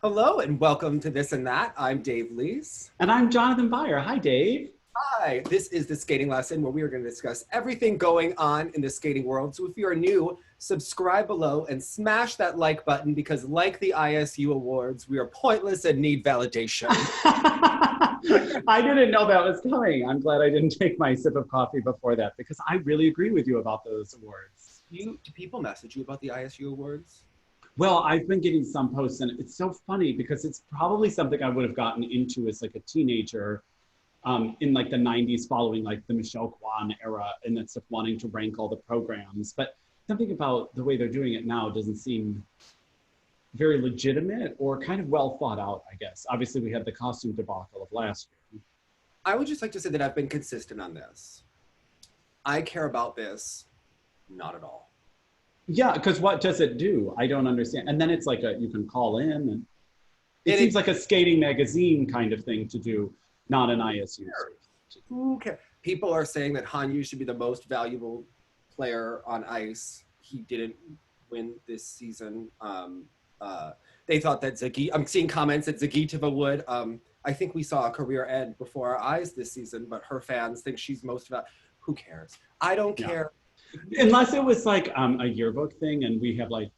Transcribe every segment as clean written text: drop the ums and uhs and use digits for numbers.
Hello and welcome to This and That. I'm Dave Lees. And I'm Jonathan Byer. Hi, Dave. Hi, this is the skating lesson where we are going to discuss everything going on in the skating world. So if you are new, subscribe below and smash that like button because like the ISU awards, we are pointless and need validation. I didn't know that was coming. I'm glad I didn't take my sip of coffee before that because I really agree with you about those awards. Do people message you about the ISU awards? Well, I've been getting some posts and it's so funny because it's probably something I would have gotten into as like a teenager in like the 90s following like the Michelle Kwan era and that stuff, wanting to rank all the programs. But something about the way they're doing it now doesn't seem very legitimate or kind of well thought out, I guess. Obviously, we had the costume debacle of last year. I would just like to say that I've been consistent on this. I care about this not at all. Yeah, because what does it do? I don't understand. And then it's like you can call in and it seems like a skating magazine kind of thing to do, not an ISU. Who cares? People are saying that Hanyu should be the most valuable player on ice. He didn't win this season. They thought that I'm seeing comments that Zagitova would. I think we saw a career end before our eyes this season, but her fans think she's most valuable. Who cares? I don't care. Unless it was like a yearbook thing and we have like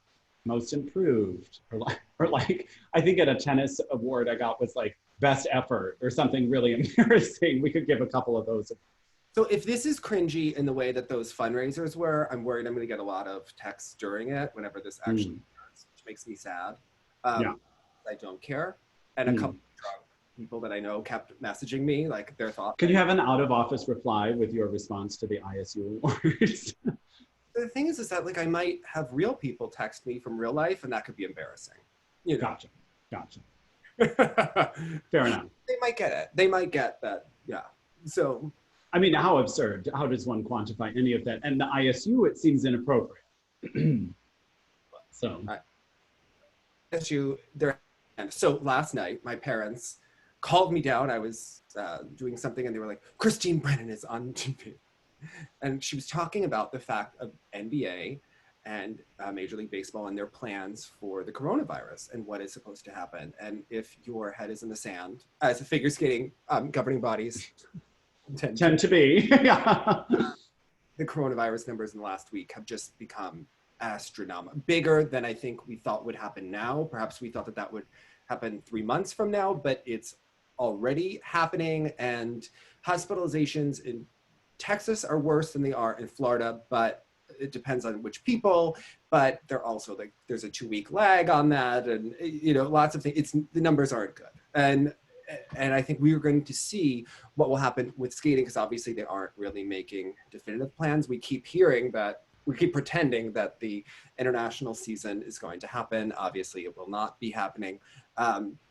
most improved or like I think at a tennis award I got was like best effort or something really embarrassing. We could give a couple of those. So if this is cringy in the way that those fundraisers were, I'm worried I'm going to get a lot of texts during it whenever this actually starts, which makes me sad. I don't care. And a couple of drunk people that I know kept messaging me like their thoughts. Could you have an out-of-office reply with your response to the ISU awards? The thing is that like I might have real people text me from real life and that could be embarrassing. You know? Gotcha. Fair enough. They might get it. They might get that. Yeah. So. I mean, how absurd. How does one quantify any of that? And the ISU, it seems inappropriate. So. So last night, my parents called me down. I was doing something and they were like, Christine Brennan is on TV. And she was talking about the fact of NBA and Major League Baseball and their plans for the coronavirus and what is supposed to happen. And if your head is in the sand, as a figure skating governing bodies tend to be, the coronavirus numbers in the last week have just become astronomical, bigger than I think we thought would happen now. Perhaps we thought that that would happen 3 months from now, but it's already happening. And hospitalizations in Texas are worse than they are in Florida, but it depends on which people, but they're also like, there's a 2-week lag on that. And, you know, lots of things, the numbers aren't good. And I think we are going to see what will happen with skating because obviously they aren't really making definitive plans. We keep hearing that, we keep pretending that the international season is going to happen. Obviously it will not be happening.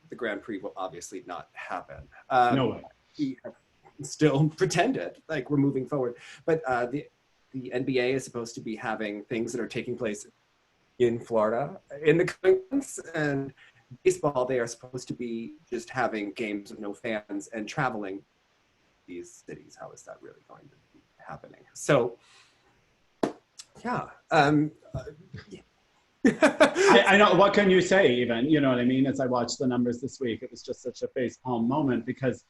The Grand Prix will obviously not happen. No way. We have still pretended like we're moving forward. But the NBA is supposed to be having things that are taking place in Florida in the coming months, and baseball, they are supposed to be just having games with no fans and traveling these cities. How is that really going to be happening? So, yeah. I know, what can you say even? You know what I mean? As I watched the numbers this week, it was just such a facepalm moment because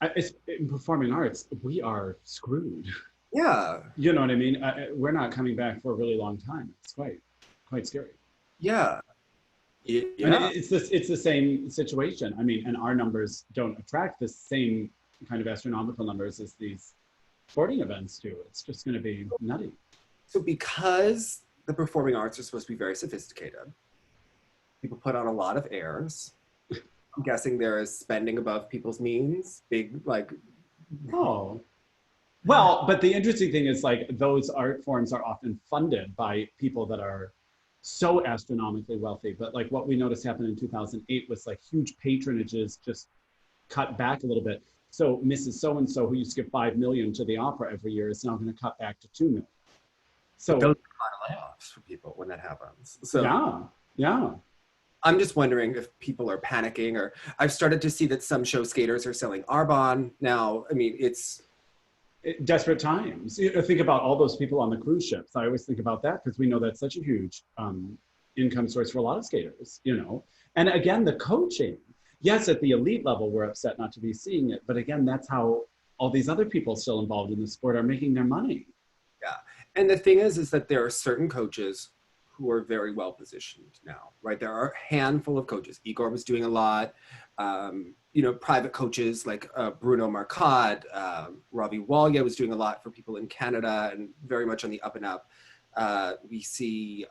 in performing arts, we are screwed. Yeah. You know what I mean? We're not coming back for a really long time. It's quite scary. Yeah. Yeah. And it's the same situation. I mean, and our numbers don't attract the same kind of astronomical numbers as these sporting events do. It's just going to be nutty. So because the performing arts are supposed to be very sophisticated, people put on a lot of airs. I'm guessing there is spending above people's means, big like. Oh. Well, but the interesting thing is like those art forms are often funded by people that are so astronomically wealthy. But like what we noticed happened in 2008 was like huge patronages just cut back a little bit. So Mrs. So-and-so, who used to give $5 million to the opera every year, is now going to cut back to $2 million. So those are a lot of layoffs for people when that happens. So yeah. I'm just wondering if people are panicking, or I've started to see that some show skaters are selling Arbonne now. I mean, it's desperate times. You know, think about all those people on the cruise ships. I always think about that because we know that's such a huge income source for a lot of skaters, you know. And again, the coaching, yes, at the elite level, we're upset not to be seeing it. But again, that's how all these other people still involved in the sport are making their money. Yeah. And the thing is that there are certain coaches who are very well positioned now, right? There are a handful of coaches. Igor was doing a lot. Private coaches like Bruno Marcotte, Ravi Walya was doing a lot for people in Canada and very much on the up and up. We see,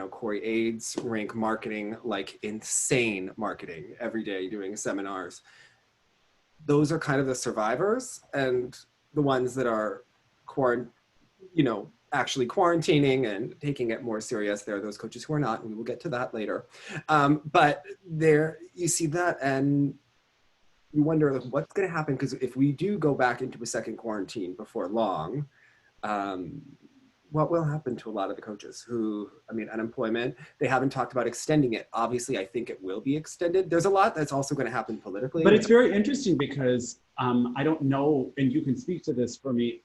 Corey Aids rink marketing like insane marketing every day, doing seminars. Those are kind of the survivors, and the ones that are actually quarantining and taking it more serious. There are those coaches who are not, and we will get to that later. But there, you see that, and you wonder what's going to happen, because if we do go back into a second quarantine before long, what will happen to a lot of the coaches who, unemployment, they haven't talked about extending it. Obviously, I think it will be extended. There's a lot that's also going to happen politically. But it's very interesting because I don't know, and you can speak to this for me,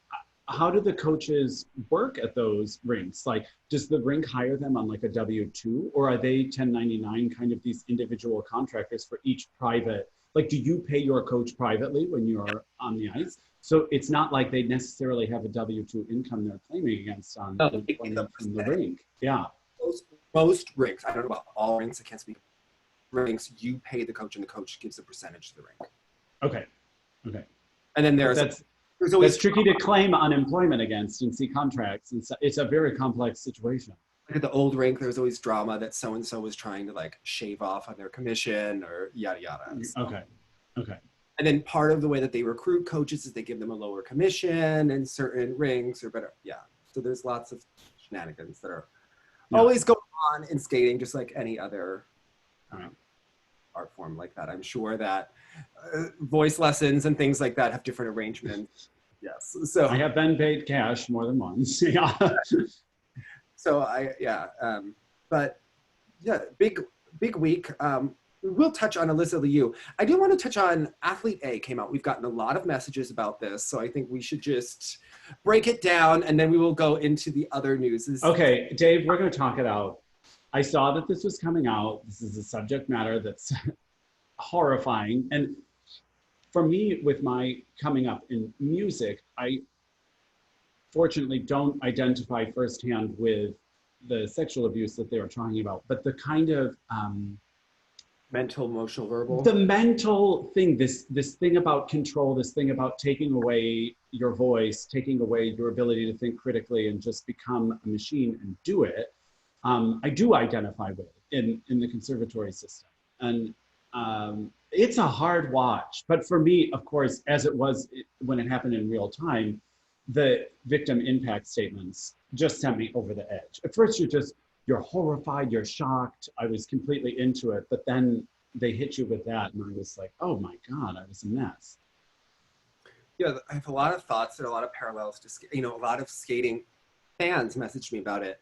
how do the coaches work at those rinks? Like, does the rink hire them on like a W-2, or are they 1099 kind of these individual contractors for each private? Like, do you pay your coach privately when you're on the ice? So it's not like they necessarily have a W-2 income they're claiming against on from the rink. Yeah. Most rinks, I don't know about all rinks, I can't speak. Rinks, you pay the coach and the coach gives a percentage to the rink. Okay. And then there's always that's tricky to claim unemployment against and see contracts. And so it's a very complex situation. Like at the old rink, there's always drama that so-and-so was trying to like shave off on their commission or yada, yada. So. Okay. And then part of the way that they recruit coaches is they give them a lower commission in certain rinks or better. Yeah. So there's lots of shenanigans that are always going on in skating, just like any other art form like that. I'm sure that voice lessons and things like that have different arrangements. Yes. So I have been paid cash more than once. Yeah. So but yeah, big week. We'll touch on Alysa Liu. I do want to touch on Athlete A came out. We've gotten a lot of messages about this, so I think we should just break it down, and then we will go into the other news. Okay, Dave, we're going to talk it out. I saw that this was coming out. This is a subject matter that's horrifying. And for me, with my coming up in music, I fortunately don't identify firsthand with the sexual abuse that they were talking about, but the kind of mental, emotional, verbal. The mental thing, this thing about control, this thing about taking away your voice, taking away your ability to think critically and just become a machine and do it. I do identify with in the conservatory system. And it's a hard watch. But for me, of course, as it was when it happened in real time, the victim impact statements just sent me over the edge. At first, you're horrified, you're shocked. I was completely into it, but then they hit you with that, and I was like, oh my God, I was a mess. Yeah, I have a lot of thoughts and a lot of parallels to, a lot of skating fans messaged me about it.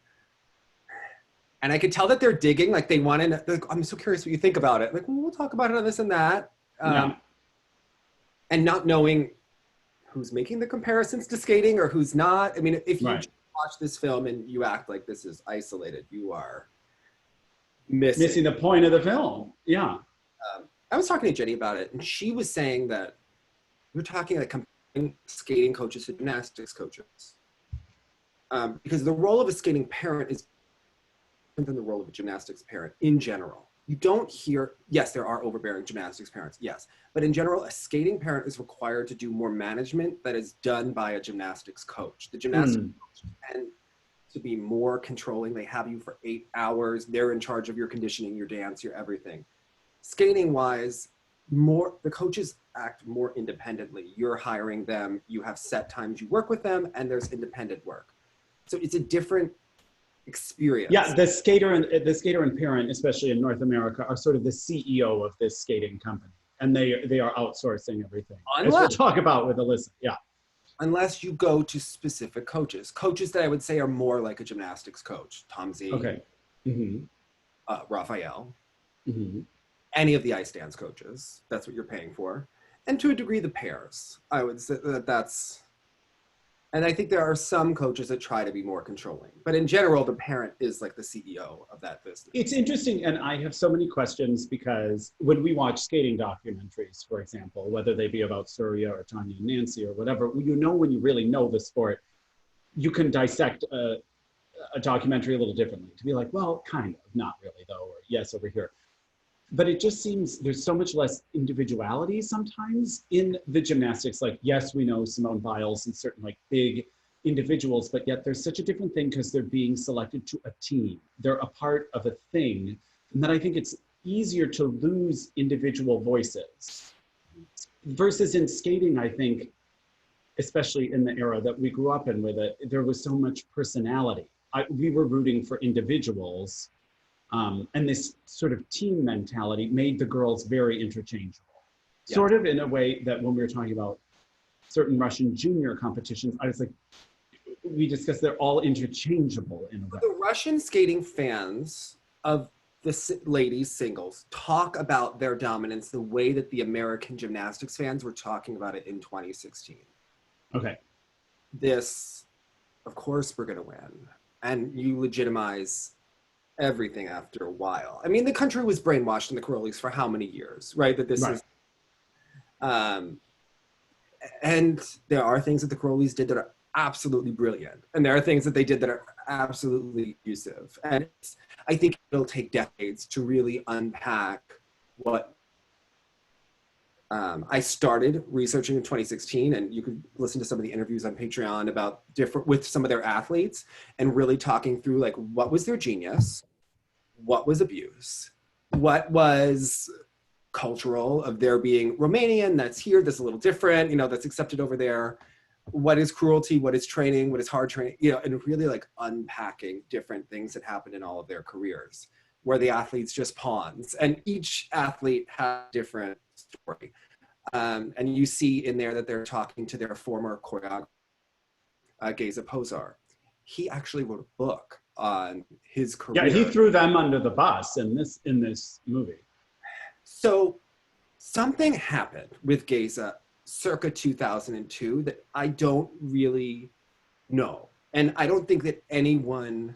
And I could tell that they're digging, like they want to, like, I'm so curious what you think about it. Like, well, we'll talk about it on this and that. And not knowing who's making the comparisons to skating or who's not. I mean, if you watch this film and you act like this is isolated, you are missing the point of the film. Yeah. I was talking to Jenny about it, and she was saying that we're talking like comparing skating coaches to gymnastics coaches. Because the role of a skating parent is different than the role of a gymnastics parent in general. You don't hear, yes, there are overbearing gymnastics parents, yes. But in general, a skating parent is required to do more management that is done by a gymnastics coach. The gymnastics coach tend to be more controlling. They have you for 8 hours. They're in charge of your conditioning, your dance, your everything. Skating-wise, the coaches act more independently. You're hiring them, you have set times you work with them, and there's independent work. So it's a different experience. Yeah, the skater and parent, especially in North America, are sort of the CEO of this skating company, and they are outsourcing everything. As we'll talk about with Alysa. Yeah. Unless you go to specific coaches that I would say are more like a gymnastics coach, Tom Z, Raphael, any of the ice dance coaches. That's what you're paying for, and to a degree, the pairs. I would say that's And I think there are some coaches that try to be more controlling, but in general, the parent is like the CEO of that business. It's interesting, and I have so many questions because when we watch skating documentaries, for example, whether they be about Surya or Tanya and Nancy or whatever, you know, when you really know the sport, you can dissect a documentary a little differently to be like, well, kind of, not really though, or yes, over here. But it just seems there's so much less individuality sometimes in the gymnastics. Like, yes, we know Simone Biles and certain like big individuals, but yet there's such a different thing because they're being selected to a team. They're a part of a thing. And then I think it's easier to lose individual voices. Versus in skating, I think, especially in the era that we grew up in with it, there was so much personality. We were rooting for individuals. And this sort of team mentality made the girls very interchangeable. Yeah. Sort of in a way that when we were talking about certain Russian junior competitions, I was like, we discussed they're all interchangeable in a way. The Russian skating fans of the ladies singles talk about their dominance the way that the American gymnastics fans were talking about it in 2016. Okay. This, of course we're gonna win. And you legitimize everything after a while. I mean, the country was brainwashed in the Karolys for how many years, right? That this is, and there are things that the Karolys did that are absolutely brilliant, and there are things that they did that are absolutely abusive. And I think it'll take decades to really unpack what I started researching in 2016, and you could listen to some of the interviews on Patreon about with some of their athletes and really talking through like what was their genius, what was abuse, what was cultural of their being Romanian, that's here, that's a little different, you know, that's accepted over there. What is cruelty, what is training, what is hard training, you know, and really like unpacking different things that happened in all of their careers, where the athletes just pawns, and each athlete had a different story. And you see in there that they're talking to their former choreographer, Geza Pozar. He actually wrote a book on his career. Yeah, he threw them under the bus in this movie. So something happened with Geza circa 2002 that I don't really know. And I don't think that anyone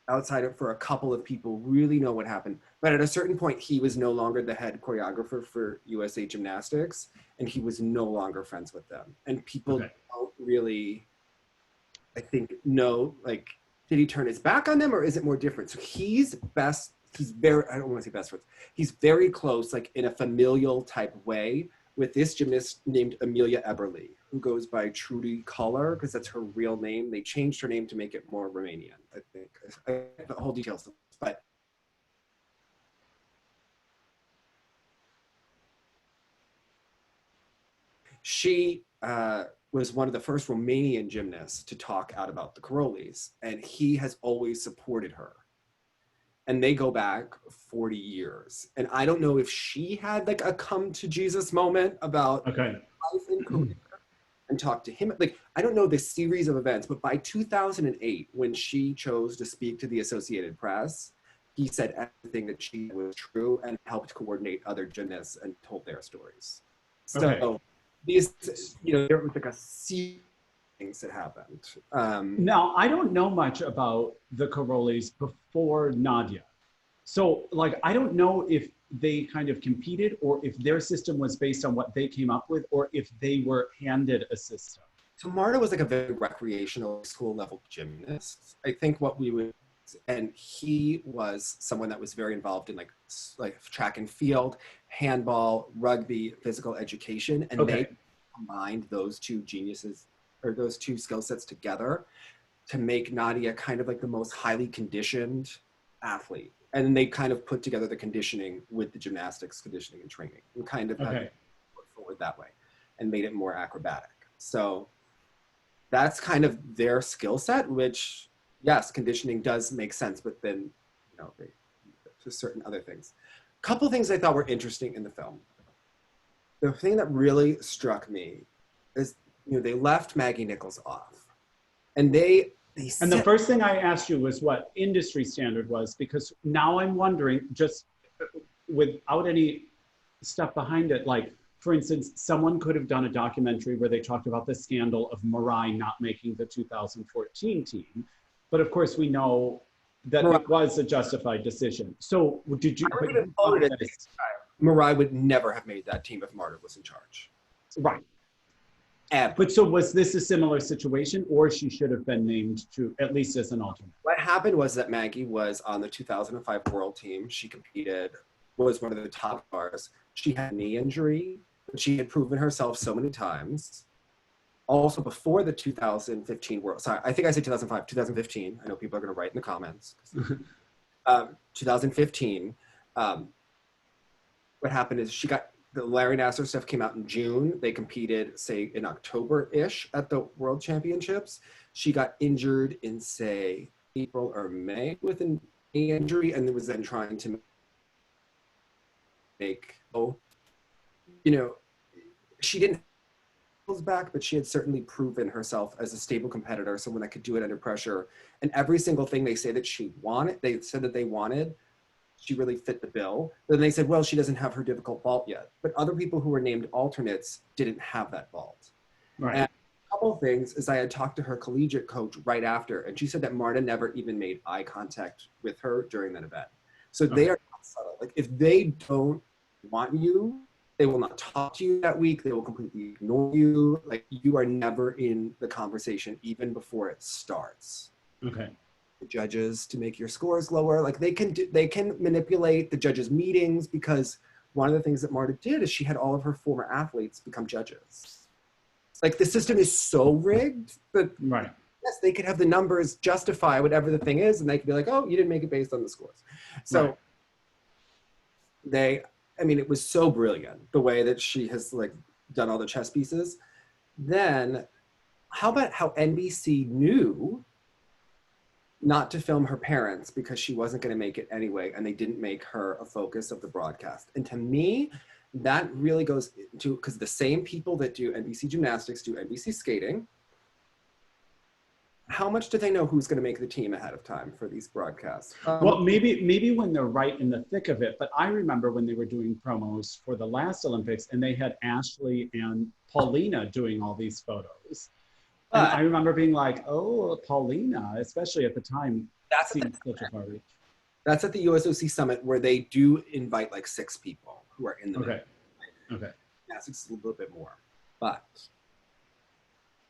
outside of for a couple of people really know what happened. But at a certain point, he was no longer the head choreographer for USA Gymnastics, and he was no longer friends with them. And people don't really, I think, know, like, did he turn his back on them or is it more different? So he's very, I don't want to say best friends, he's very close, like in a familial type way with this gymnast named Amelia Eberly, who goes by Trudy Collar, because that's her real name. They changed her name to make it more Romanian, I think. The whole details, but she was one of the first Romanian gymnasts to talk out about the Karolys, and he has always supported her. And they go back 40 years. And I don't know if she had like a come to Jesus moment about life in career and talk to him. Like, I don't know the series of events, but by 2008, when she chose to speak to the Associated Press, he said everything that she did was true and helped coordinate other gymnasts and told their stories. So these, you know, there was like a series of things that happened. Now, I don't know much about the Karolys before Nadia. So, like, I don't know if they kind of competed or if their system was based on what they came up with or if they were handed a system. So Marta was like a very recreational school level gymnast. I think what we would, and he was someone that was very involved in like track and field, handball, rugby, physical education. And they combined those two geniuses or those two skill sets together to make Nadia kind of like the most highly conditioned athlete. And then they kind of put together the conditioning with the gymnastics conditioning and training and kind of had put forward that way and made it more acrobatic. So that's kind of their skill set, which yes, conditioning does make sense, but then, you know, there's certain other things. A couple things I thought were interesting in the film. The thing that really struck me is, you know, they left Maggie Nichols off, and and the first thing I asked you was what industry standard was, because now I'm wondering, just without any stuff behind it, like, for instance, someone could have done a documentary where they talked about the scandal of Mirai not making the 2014 team. But of course, we know that it was a justified decision. So did you? Mirai would never have made that team if Marta was in charge. Right. Ever. But so was this a similar situation, or she should have been named to at least as an alternate? What happened was that Maggie was on the 2005 World Team. She competed, was one of the top stars. She had a knee injury, but she had proven herself so many times. Also, before the 2015 World, sorry, I think I said 2005, 2015. I know people are going to write in the comments. 2015, what happened is she got, the Larry Nassar stuff came out in June. They competed, say, in October-ish at the World Championships. She got injured in, say, April or May with a knee injury, and was then trying to make, she didn't back, but she had certainly proven herself as a stable competitor, someone that could do it under pressure. And every single thing they say that she wanted, they said that they wanted, she really fit the bill. Then they said, well, she doesn't have her difficult vault yet. But other people who were named alternates didn't have that vault. Right. And a couple of things is I had talked to her collegiate coach right after, and she said that Marta never even made eye contact with her during that event. So they are not subtle. Like, if they don't want you, they will not talk to you that week. They will completely ignore you. Like, you are never in the conversation even before it starts. Okay. The judges to make your scores lower. Like, they can manipulate the judges' meetings, because one of the things that Marta did is she had all of her former athletes become judges. Like, the system is so rigged that right. Yes, they could have the numbers justify whatever the thing is, and they could be like, oh, you didn't make it based on the scores. So it was so brilliant the way that she has done all the chess pieces. Then how about how NBC knew not to film her parents because she wasn't going to make it anyway, and they didn't make her a focus of the broadcast. And to me, that really goes into, because the same people that do NBC gymnastics do NBC skating. How much do they know who's going to make the team ahead of time for these broadcasts? Well, maybe when they're right in the thick of it, but I remember when they were doing promos for the last Olympics and they had Ashley and Paulina doing all these photos. And I remember being like, oh, Paulina, especially at the time, seemed such a far reach. That's at the USOC Summit, where they do invite 6 people who are in the middle. Okay. Gymnastics is a little bit more. But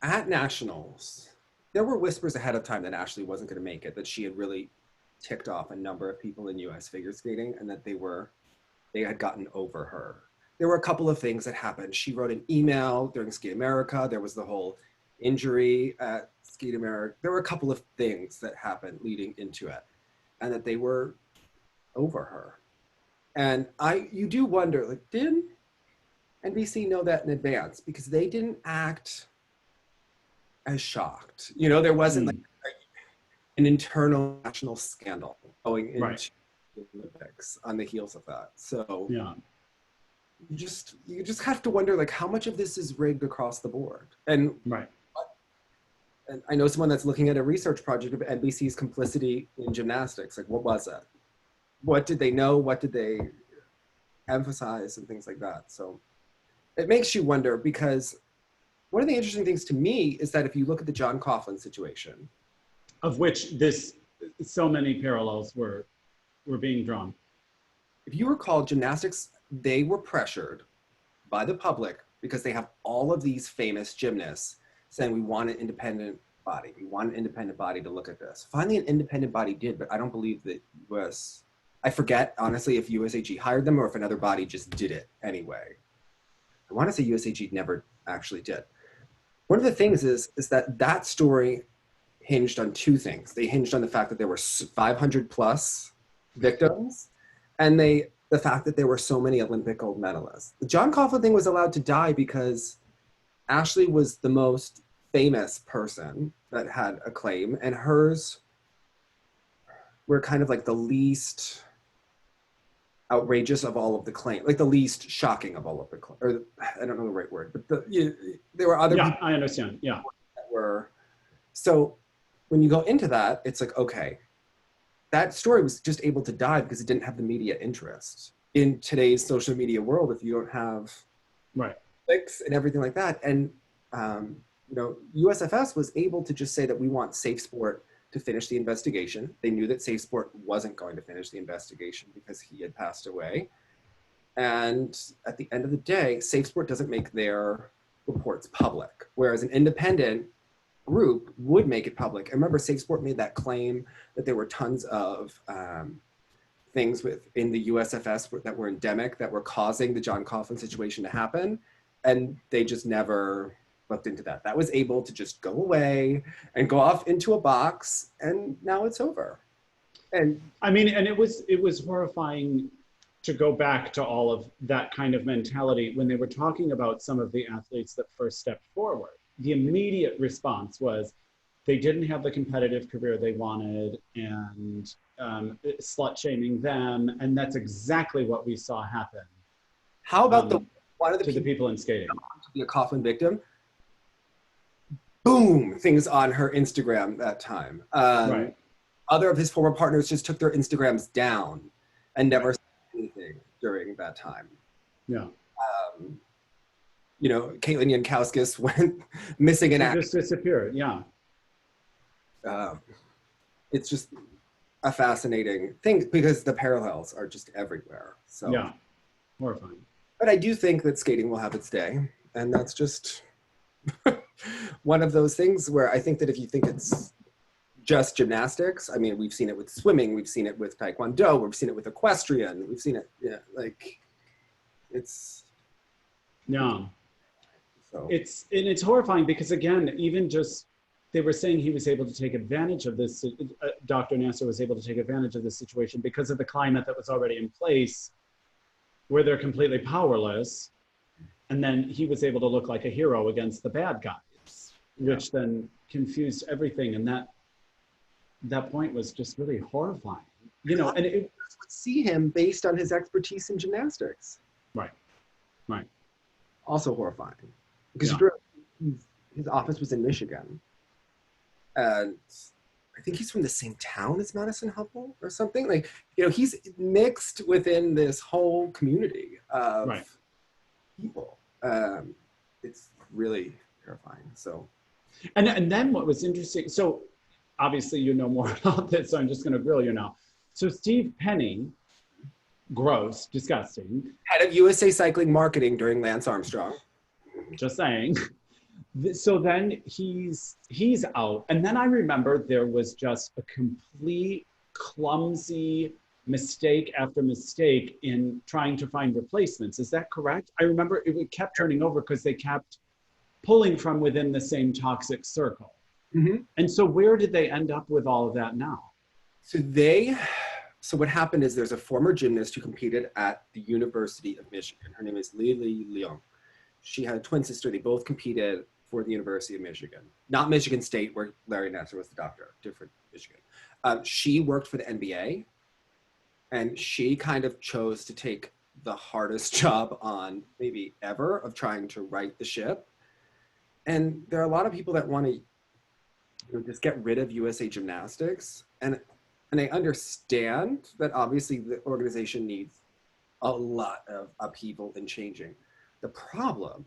at Nationals, there were whispers ahead of time that Ashley wasn't going to make it, that she had really ticked off a number of people in US figure skating, and that they had gotten over her. There were a couple of things that happened. She wrote an email during Skate America. There was the whole injury at Skate America. There were a couple of things that happened leading into it, and that they were over her. And you do wonder, did NBC know that in advance? Because they didn't act as shocked. There wasn't an internal national scandal going into the Olympics on the heels of that. So you just have to wonder, how much of this is rigged across the board? And and I know someone that's looking at a research project of NBC's complicity in gymnastics. What was it? What did they know? What did they emphasize and things like that? So it makes you wonder, because one of the interesting things to me is that if you look at the John Coughlin situation, of which so many parallels were being drawn. If you recall, gymnastics, they were pressured by the public because they have all of these famous gymnasts saying, we want an independent body. We want an independent body to look at this. Finally, an independent body did, but I don't believe that I forget, honestly, if USAG hired them or if another body just did it anyway. I want to say USAG never actually did. One of the things is that story hinged on 2 things. They hinged on the fact that there were 500 plus victims, and the fact that there were so many Olympic gold medalists. The John Coughlin thing was allowed to die because Ashley was the most famous person that had a claim, and hers were kind of the least outrageous of all of the claims, the least shocking of all of the claims. Or I don't know the right word, but there were other people. I understand. Yeah. That were. So when you go into that, it's okay, that story was just able to die because it didn't have the media interest. In today's social media world, if you don't have Right. And everything like that. And, you know, USFS was able to just say that we want Safe Sport to finish the investigation. They knew that Safe Sport wasn't going to finish the investigation because he had passed away. And at the end of the day, Safe Sport doesn't make their reports public, whereas an independent group would make it public. I remember Safe Sport made that claim that there were tons of things within the USFS that were endemic that were causing the John Coughlin situation to happen. And they just never looked into that. That was able to just go away and go off into a box, and now it's over. And I mean, and it was horrifying to go back to all of that kind of mentality when they were talking about some of the athletes that first stepped forward. The immediate response was they didn't have the competitive career they wanted, and slut shaming them, and that's exactly what we saw happen. How about one of the people in skating to be a Coughlin victim? Boom, things on her Instagram that time. Right. Other of his former partners just took their Instagrams down and never said anything during that time. Yeah. You know, Caitlin Jankowskis went missing in action. Just disappeared, yeah. It's just a fascinating thing because the parallels are just everywhere. So yeah, horrifying. But I do think that skating will have its day, and that's just one of those things where I think that if you think it's just gymnastics, I mean, we've seen it with swimming, we've seen it with taekwondo, we've seen it with equestrian, we've seen it, yeah, like it's. Yeah. So. It's horrifying because again, even just, they were saying he was able to take advantage of this, Dr. Nasser was able to take advantage of this situation because of the climate that was already in place where they're completely powerless. And then he was able to look like a hero against the bad guys, which then confused everything. And that point was just really horrifying, you know, and it would see him based on his expertise in gymnastics. Right, right. Also horrifying because his office was in Michigan. And I think he's from the same town as Madison Hubbell or something. Like, you know, he's mixed within this whole community of people. It's really terrifying. So, and then what was interesting, so obviously you know more about this, so I'm just going to grill you now. So Steve Penny, gross, disgusting. Head of USA Cycling Marketing during Lance Armstrong. Just saying. So then he's out. And then I remember there was just a complete clumsy mistake after mistake in trying to find replacements. Is that correct? I remember it kept turning over because they kept pulling from within the same toxic circle. Mm-hmm. And so where did they end up with all of that now? So what happened is there's a former gymnast who competed at the University of Michigan. Her name is Alysa Liu. She had a twin sister. They both competed for the University of Michigan. Not Michigan State, where Larry Nassar was the doctor, different Michigan. She worked for the NBA, and she kind of chose to take the hardest job on maybe ever of trying to right the ship. And there are a lot of people that want to just get rid of USA Gymnastics. And I understand that obviously the organization needs a lot of upheaval and changing. The problem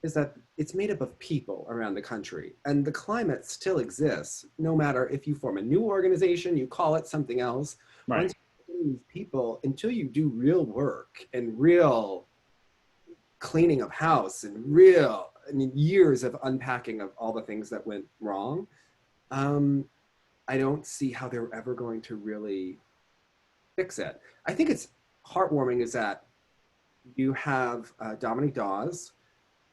is that it's made up of people around the country, and the climate still exists, no matter if you form a new organization, you call it something else. Right. Once you these people, until you do real work and real cleaning of house and years of unpacking of all the things that went wrong, I don't see how they're ever going to really fix it. I think it's heartwarming is that you have Dominique Dawes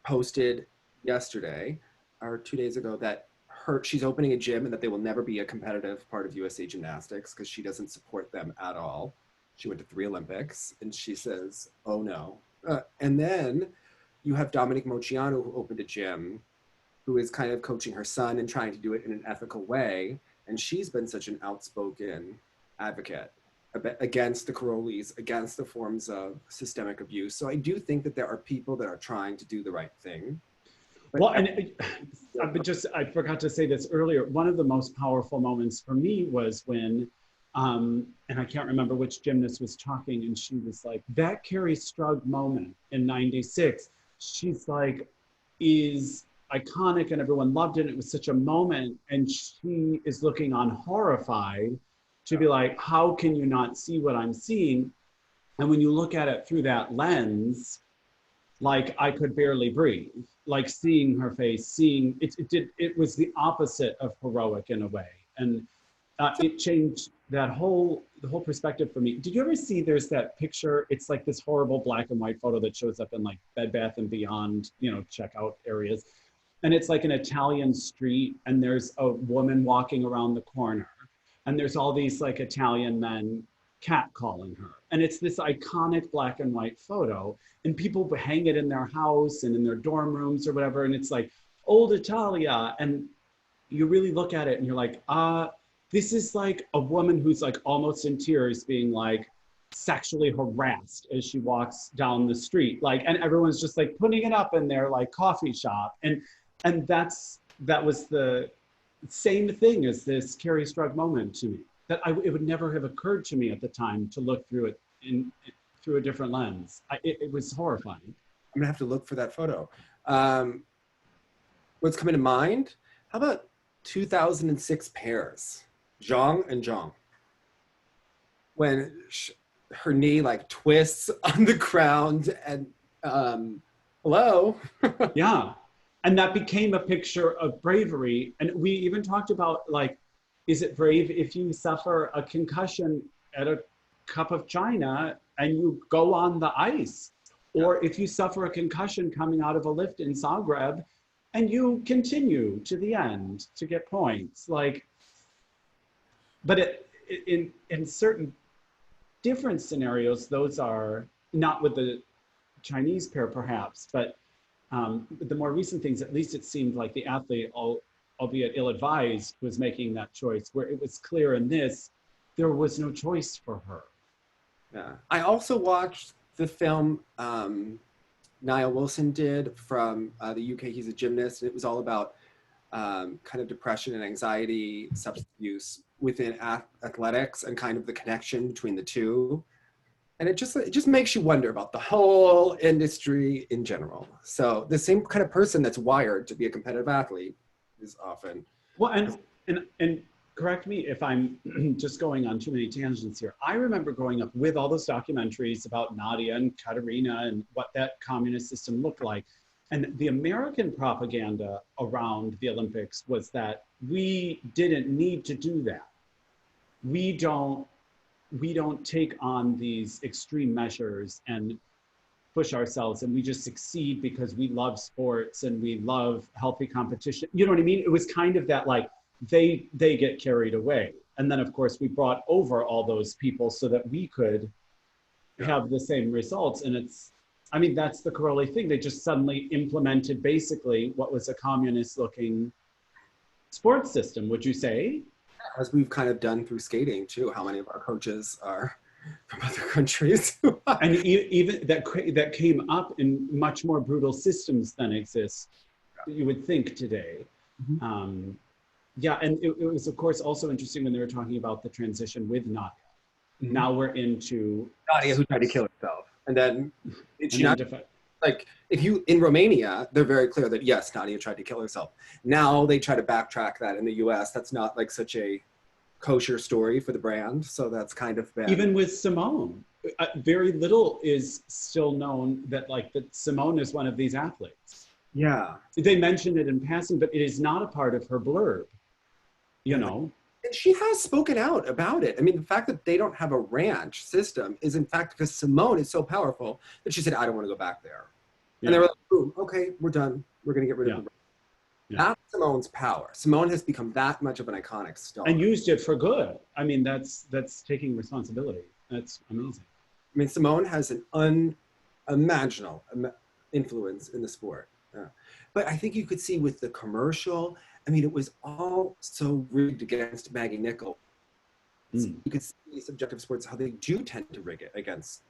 posted yesterday or 2 days ago that she's opening a gym and that they will never be a competitive part of USA Gymnastics because she doesn't support them at all. She went to 3 Olympics and she says, oh no. And then you have Dominique Moceanu who opened a gym who is kind of coaching her son and trying to do it in an ethical way. And she's been such an outspoken advocate against the Carolis, against the forms of systemic abuse. So I do think that there are people that are trying to do the right thing. Well, and I forgot to say this earlier. One of the most powerful moments for me was when, and I can't remember which gymnast was talking, and she was like, that Carrie Strug moment in '96 she's like, is iconic and everyone loved it. And it was such a moment. And she is looking on horrified to be like, how can you not see what I'm seeing? And when you look at it through that lens, like I could barely breathe, like seeing her face, seeing it was the opposite of heroic in a way. And it changed the whole perspective for me. Did you ever see, there's that picture, it's like this horrible black and white photo that shows up in like Bed Bath & Beyond, you know, checkout areas. And it's like an Italian street and there's a woman walking around the corner and there's all these like Italian men catcalling her. And it's this iconic black and white photo and people hang it in their house and in their dorm rooms or whatever. And it's like old Italia. And you really look at it and you're like, this is like a woman who's like almost in tears being like sexually harassed as she walks down the street. Like, and everyone's just like putting it up in their like coffee shop. And that was the same thing as this Carrie Strug moment to me. That it would never have occurred to me at the time to look through it through a different lens. It was horrifying. I'm gonna have to look for that photo. What's coming to mind? How about 2006 pairs, Zhang and Zhang? When her knee like twists on the ground and hello. Yeah, and that became a picture of bravery. And we even talked about like, is it brave if you suffer a concussion at a cup of china and you go on the ice? Or if you suffer a concussion coming out of a lift in Zagreb and you continue to the end to get points. Like, but in certain different scenarios, those are not with the Chinese pair perhaps, but the more recent things, at least it seemed like the athlete, albeit ill-advised, was making that choice, where it was clear in this, there was no choice for her. Yeah. I also watched the film Niall Wilson did from the UK. He's a gymnast. And it was all about kind of depression and anxiety, substance use within athletics and kind of the connection between the two. And it just makes you wonder about the whole industry in general. So the same kind of person that's wired to be a competitive athlete is often. Well, and correct me if I'm just going on too many tangents here. I remember growing up with all those documentaries about Nadia and Katerina and what that communist system looked like. And the American propaganda around the Olympics was that we didn't need to do that. We don't take on these extreme measures and push ourselves, and we just succeed because we love sports and we love healthy competition. You know what I mean? It was kind of that like, they get carried away. And then of course we brought over all those people so that we could have the same results. And it's, I mean, that's the Karoli thing. They just suddenly implemented basically what was a communist looking sports system, would you say? As we've kind of done through skating too, how many of our coaches are from other countries. And even that came up in much more brutal systems than exist, you would think today. Mm-hmm. Yeah, and it was of course also interesting when they were talking about the transition with Nadia. Mm-hmm. Now we're into Nadia who tried to kill herself. And then it's not like, if you, in Romania, they're very clear that yes, Nadia tried to kill herself. Now they try to backtrack that in the US. That's not like such a kosher story for the brand. So that's kind of bad. Even with Simone, very little is still known that Simone is one of these athletes. Yeah. They mentioned it in passing, but it is not a part of her blurb, you know? And she has spoken out about it. I mean, the fact that they don't have a ranch system is in fact because Simone is so powerful that she said, I don't want to go back there. Yeah. And they were like, ooh, okay, we're done. We're going to get rid of the brand. Yeah. That's Simone's power. Simone has become that much of an iconic star. And used it for good. I mean, that's taking responsibility. That's amazing. I mean, Simone has an unimaginable influence in the sport. Yeah. But I think you could see with the commercial, I mean, it was all so rigged against Maggie Nichol. You could see these subjective sports, how they do tend to rig it against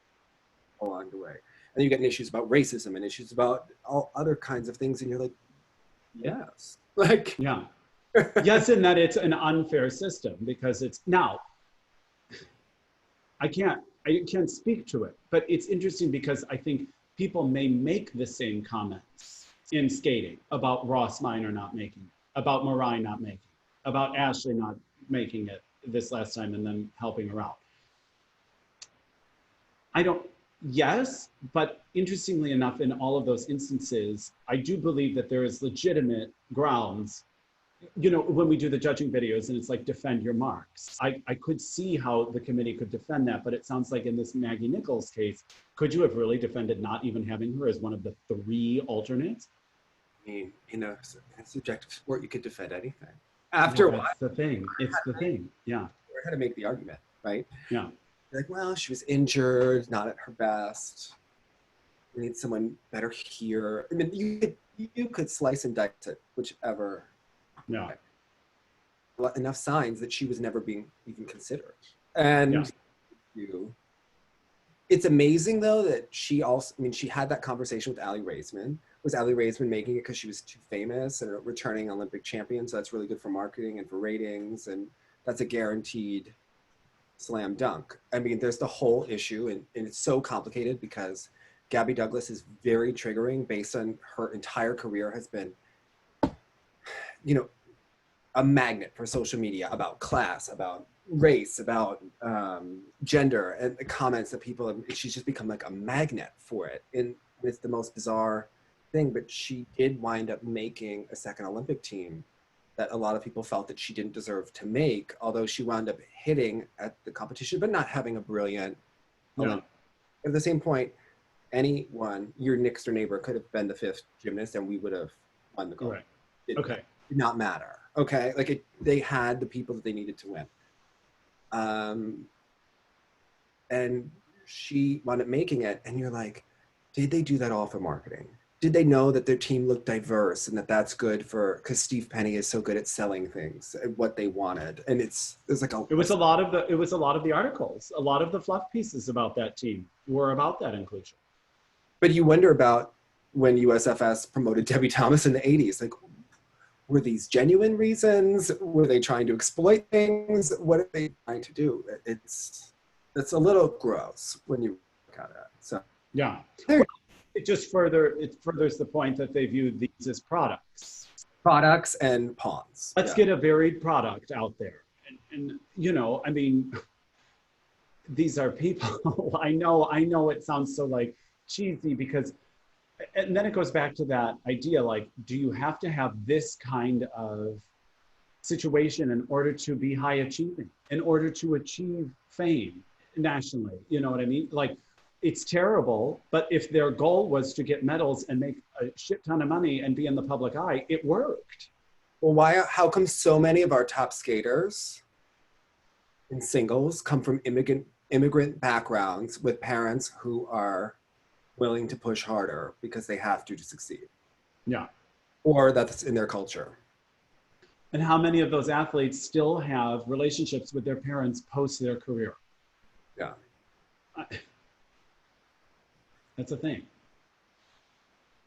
along the way. And then you get issues about racism and issues about all other kinds of things. And you're like, yes. Like, yeah. Yes, and that it's an unfair system because it's, now, I can't speak to it, but it's interesting because I think people may make the same comments in skating about Ross Minor not making it, about Mariah not making it, about Ashley not making it this last time and then helping her out. Yes, but interestingly enough, in all of those instances, I do believe that there is legitimate grounds. You know, when we do the judging videos and it's like, defend your marks. I could see how the committee could defend that, but it sounds like in this Maggie Nichols case, could you have really defended not even having her as one of the 3 alternates? I mean, in a subjective sport, you could defend anything. After a while. That's the thing. It's the thing. Yeah. We're going to make the argument, right? Yeah. Like, well, she was injured, not at her best. We need someone better here. I mean, you could slice and dice it, whichever. Yeah. Enough signs that she was never being even considered. And it's amazing though that she also, I mean, she had that conversation with Aly Raisman. Was Aly Raisman making it because she was too famous and a returning Olympic champion? So that's really good for marketing and for ratings, and that's a guaranteed slam dunk. I mean, there's the whole issue, and it's so complicated because Gabby Douglas is very triggering based on her entire career has been, you know, a magnet for social media about class, about race, about gender, and the comments that people have, she's just become like a magnet for it. And it's the most bizarre thing, but she did wind up making a second Olympic team that a lot of people felt that she didn't deserve to make, although she wound up hitting at the competition, but not having a brilliant Olympic. At the same point, anyone, your next door neighbor could have been the 5th gymnast and we would have won the gold. Right. It Okay. did not matter. Okay. Like they had the people that they needed to win. And she wound up making it. And you're like, did they do that all for marketing? Did they know that their team looked diverse and that that's good for, because Steve Penny is so good at selling things, what they wanted. And it was a lot of the articles, a lot of the fluff pieces about that team were about that inclusion. But you wonder about when USFS promoted Debbie Thomas in the 80s, like, were these genuine reasons? Were they trying to exploit things? What are they trying to do? It's a little gross when you look at it. So yeah, it furthers the point that they view these as products and pawns. Let's get a varied product out there, and you know, I mean, these are people. I know it sounds so like cheesy because. And then it goes back to that idea, like, do you have to have this kind of situation in order to be high achieving, in order to achieve fame nationally? You know what I mean? Like, it's terrible, but if their goal was to get medals and make a shit ton of money and be in the public eye, it worked. Well, how come so many of our top skaters in singles come from immigrant backgrounds with parents who are willing to push harder because they have to succeed? Yeah. Or that's in their culture. And how many of those athletes still have relationships with their parents post their career? Yeah. That's a thing.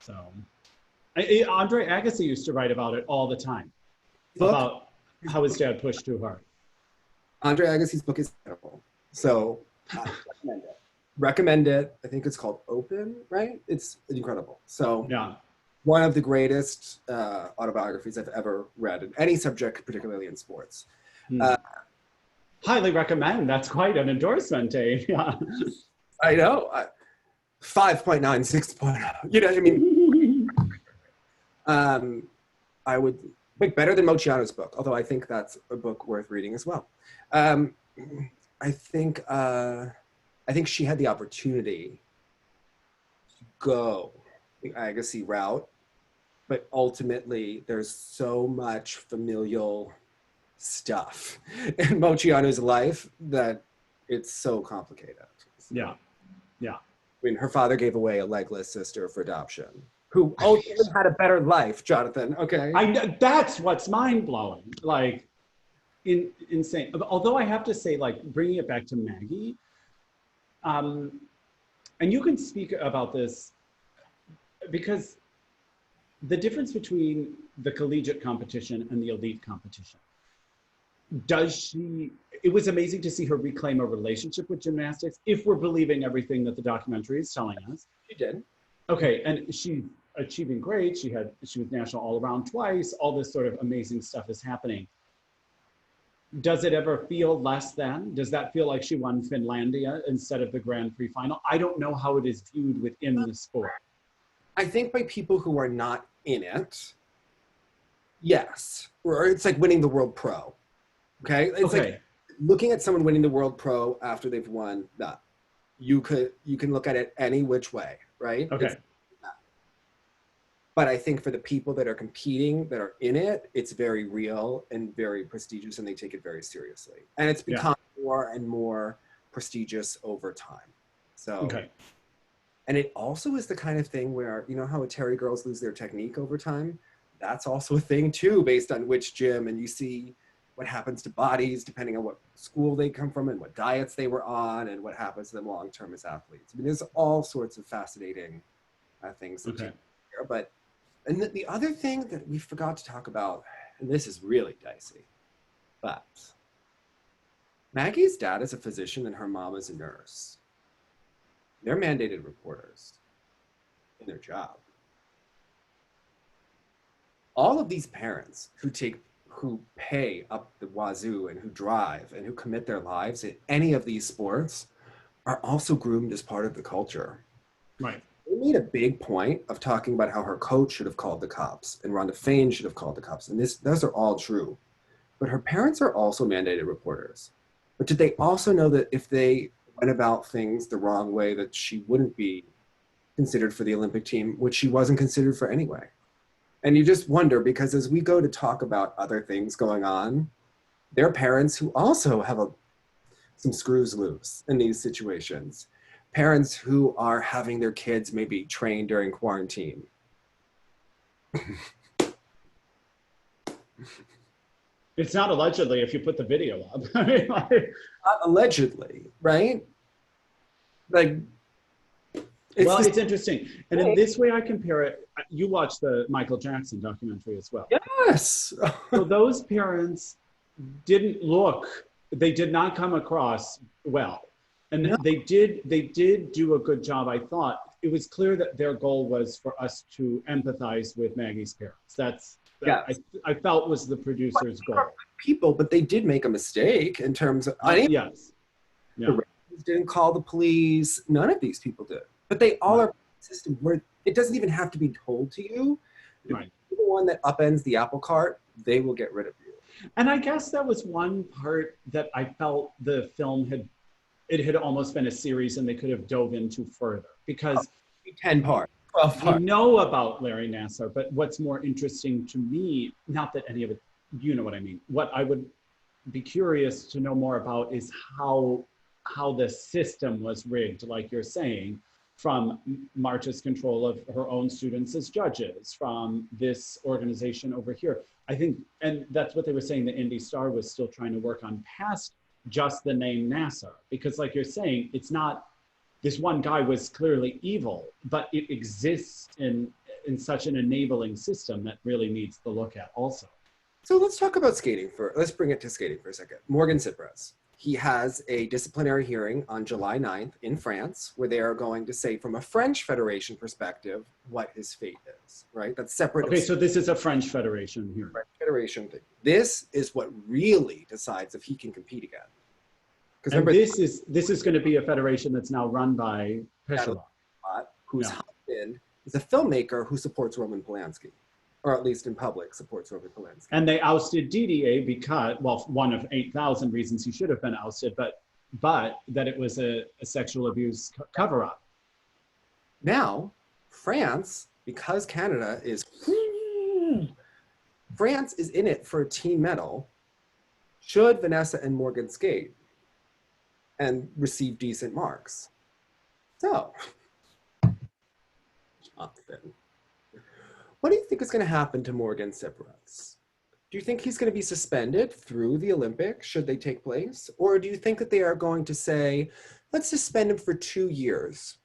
So, Andre Agassi used to write about it all the time, about how his dad pushed too hard. Andre Agassi's book is incredible. So, recommend it. I think it's called Open, right? It's incredible. So yeah, one of the greatest autobiographies I've ever read in any subject, particularly in sports. Highly recommend. That's quite an endorsement, Dave. Yeah. I know. 5.9, 6.0. You know what I mean? I would like better than Mociano's book, although I think that's a book worth reading as well. I think she had the opportunity to go the Agassi route, but ultimately there's so much familial stuff in Mociano's life that it's so complicated. Yeah, yeah. I mean, her father gave away a legless sister for adoption, who ultimately had a better life, Jonathan, okay? I know, that's what's mind-blowing, like, insane. Although I have to say, like, bringing it back to Maggie, and you can speak about this because the difference between the collegiate competition and the elite competition, it was amazing to see her reclaim a relationship with gymnastics, if we're believing everything that the documentary is telling us. She did. Okay, and she's achieving great. She was national all around twice. All this sort of amazing stuff is happening. Does it ever feel less than? Does that feel like she won Finlandia instead of the Grand Prix final? I don't know how it is viewed within the sport. I think by people who are not in it, yes. Or it's like winning the World Pro. Okay? It's like looking at someone winning the World Pro after they've won that. You can look at it any which way, right? Okay. But I think for the people that are competing, that are in it, it's very real and very prestigious, and they take it very seriously. And it's become more and more prestigious over time. So, and it also is the kind of thing where, you know how Terry girls lose their technique over time? That's also a thing too, based on which gym, and you see what happens to bodies depending on what school they come from and what diets they were on and what happens to them long-term as athletes. I mean, there's all sorts of fascinating things to take care. But and the other thing that we forgot to talk about, and this is really dicey, but Maggie's dad is a physician and her mom is a nurse. They're mandated reporters in their job. All of these parents who pay up the wazoo and who drive and who commit their lives in any of these sports are also groomed as part of the culture. Right. They made a big point of talking about how her coach should have called the cops and Rhonda Fain should have called the cops. And those are all true. But her parents are also mandated reporters. But did they also know that if they went about things the wrong way, that she wouldn't be considered for the Olympic team, which she wasn't considered for anyway? And you just wonder, because as we go to talk about other things going on, there are parents who also have some screws loose in these situations. Parents who are having their kids maybe train during quarantine. It's not allegedly if you put the video up. I mean, like, not allegedly, right? Like, it's interesting. And in this way I compare it, you watched the Michael Jackson documentary as well. Yes. So those parents did not come across well. And they did do a good job, I thought. It was clear that their goal was for us to empathize with Maggie's parents. I felt was the producer's goal. People, but they did make a mistake in terms of yes. The Ravens didn't call the police. None of these people did. But they all are in a system where it doesn't even have to be told to you. Right. If you're the one that upends the apple cart, they will get rid of you. And I guess that was one part that I felt the film had almost been a series and they could have dove into further, because 10 parts, 12 parts. We know about Larry Nassar, but what's more interesting to me, not that any of it, you know what I mean, what I would be curious to know more about is how the system was rigged, like you're saying, from March's control of her own students as judges, from this organization over here. I think, and that's what they were saying, the Indy Star was still trying to work on past just the name Nassar, because like you're saying, it's not, this one guy was clearly evil, but it exists in such an enabling system that really needs to look at also. So let's talk about skating let's bring it to skating for a second. Morgan Cipres. He has a disciplinary hearing on July 9th in France, where they are going to say, from a French Federation perspective, what his fate is, right? That's separate. Okay, so this is a French Federation hearing. French Federation thing. This is what really decides if he can compete again. And this is going to be a federation that's now run by Peshala, whose husband is a filmmaker who supports Roman Polanski, or at least in public supports Roman Polanski. And they ousted Didier because, well, one of 8,000 reasons he should have been ousted, but that it was a sexual abuse cover-up. Now, France, because Canada is, France is in it for a team medal, should Vanessa and Morgan skate and receive decent marks. So, Jonathan, what do you think is going to happen to Morgan Cipres? Do you think he's going to be suspended through the Olympics, should they take place? Or do you think that they are going to say, let's suspend him for 2 years,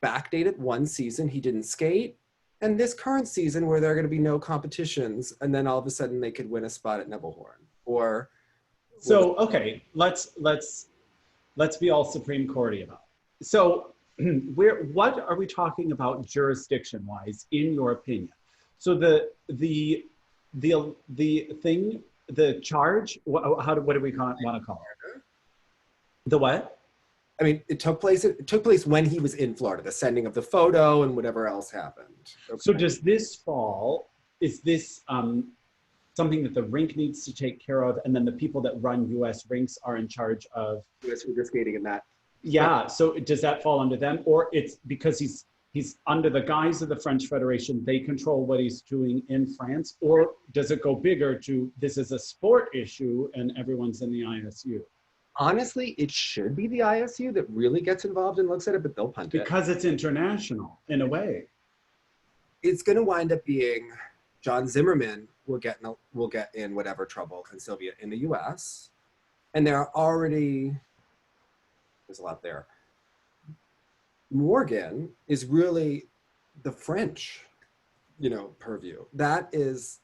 backdate it 1 season, he didn't skate, and this current season where there are going to be no competitions, and then all of a sudden they could win a spot at Nebelhorn? Or so, okay, let's be all Supreme Courty about it. So what are we talking about jurisdiction-wise, in your opinion? So the thing, the charge, what do we want to call it? The what? I mean, it took place when he was in Florida, the sending of the photo and whatever else happened. Okay. So does this fall, is this something that the rink needs to take care of, and then the people that run US rinks are in charge of US figure skating and that? Yeah, so does that fall under them? Or it's because he's under the guise of the French Federation, they control what he's doing in France? Or does it go bigger to, this is a sport issue and everyone's in the ISU? Honestly, it should be the ISU that really gets involved and looks at it, but they'll punt it. Because it's international, in a way. It's going to wind up being John Zimmerman will get in whatever trouble and Sylvia in the US. And there are already, there's a lot there. Morgan is really the French, purview. That is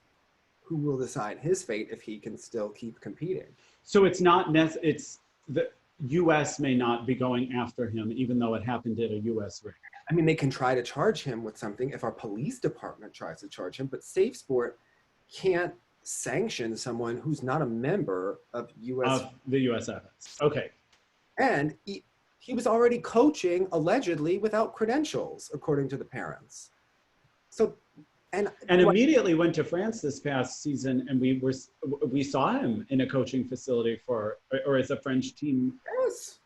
who will decide his fate if he can still keep competing. So it's not it's the US may not be going after him, even though it happened at a US ring. I mean, they can try to charge him with something if our police department tries to charge him, but Safe Sport can't sanction someone who's not a member of US. Of the USFS. Okay. And he was already coaching allegedly without credentials, according to the parents. So, and immediately went to France this past season, and we saw him in a coaching facility or as a French team. Yes.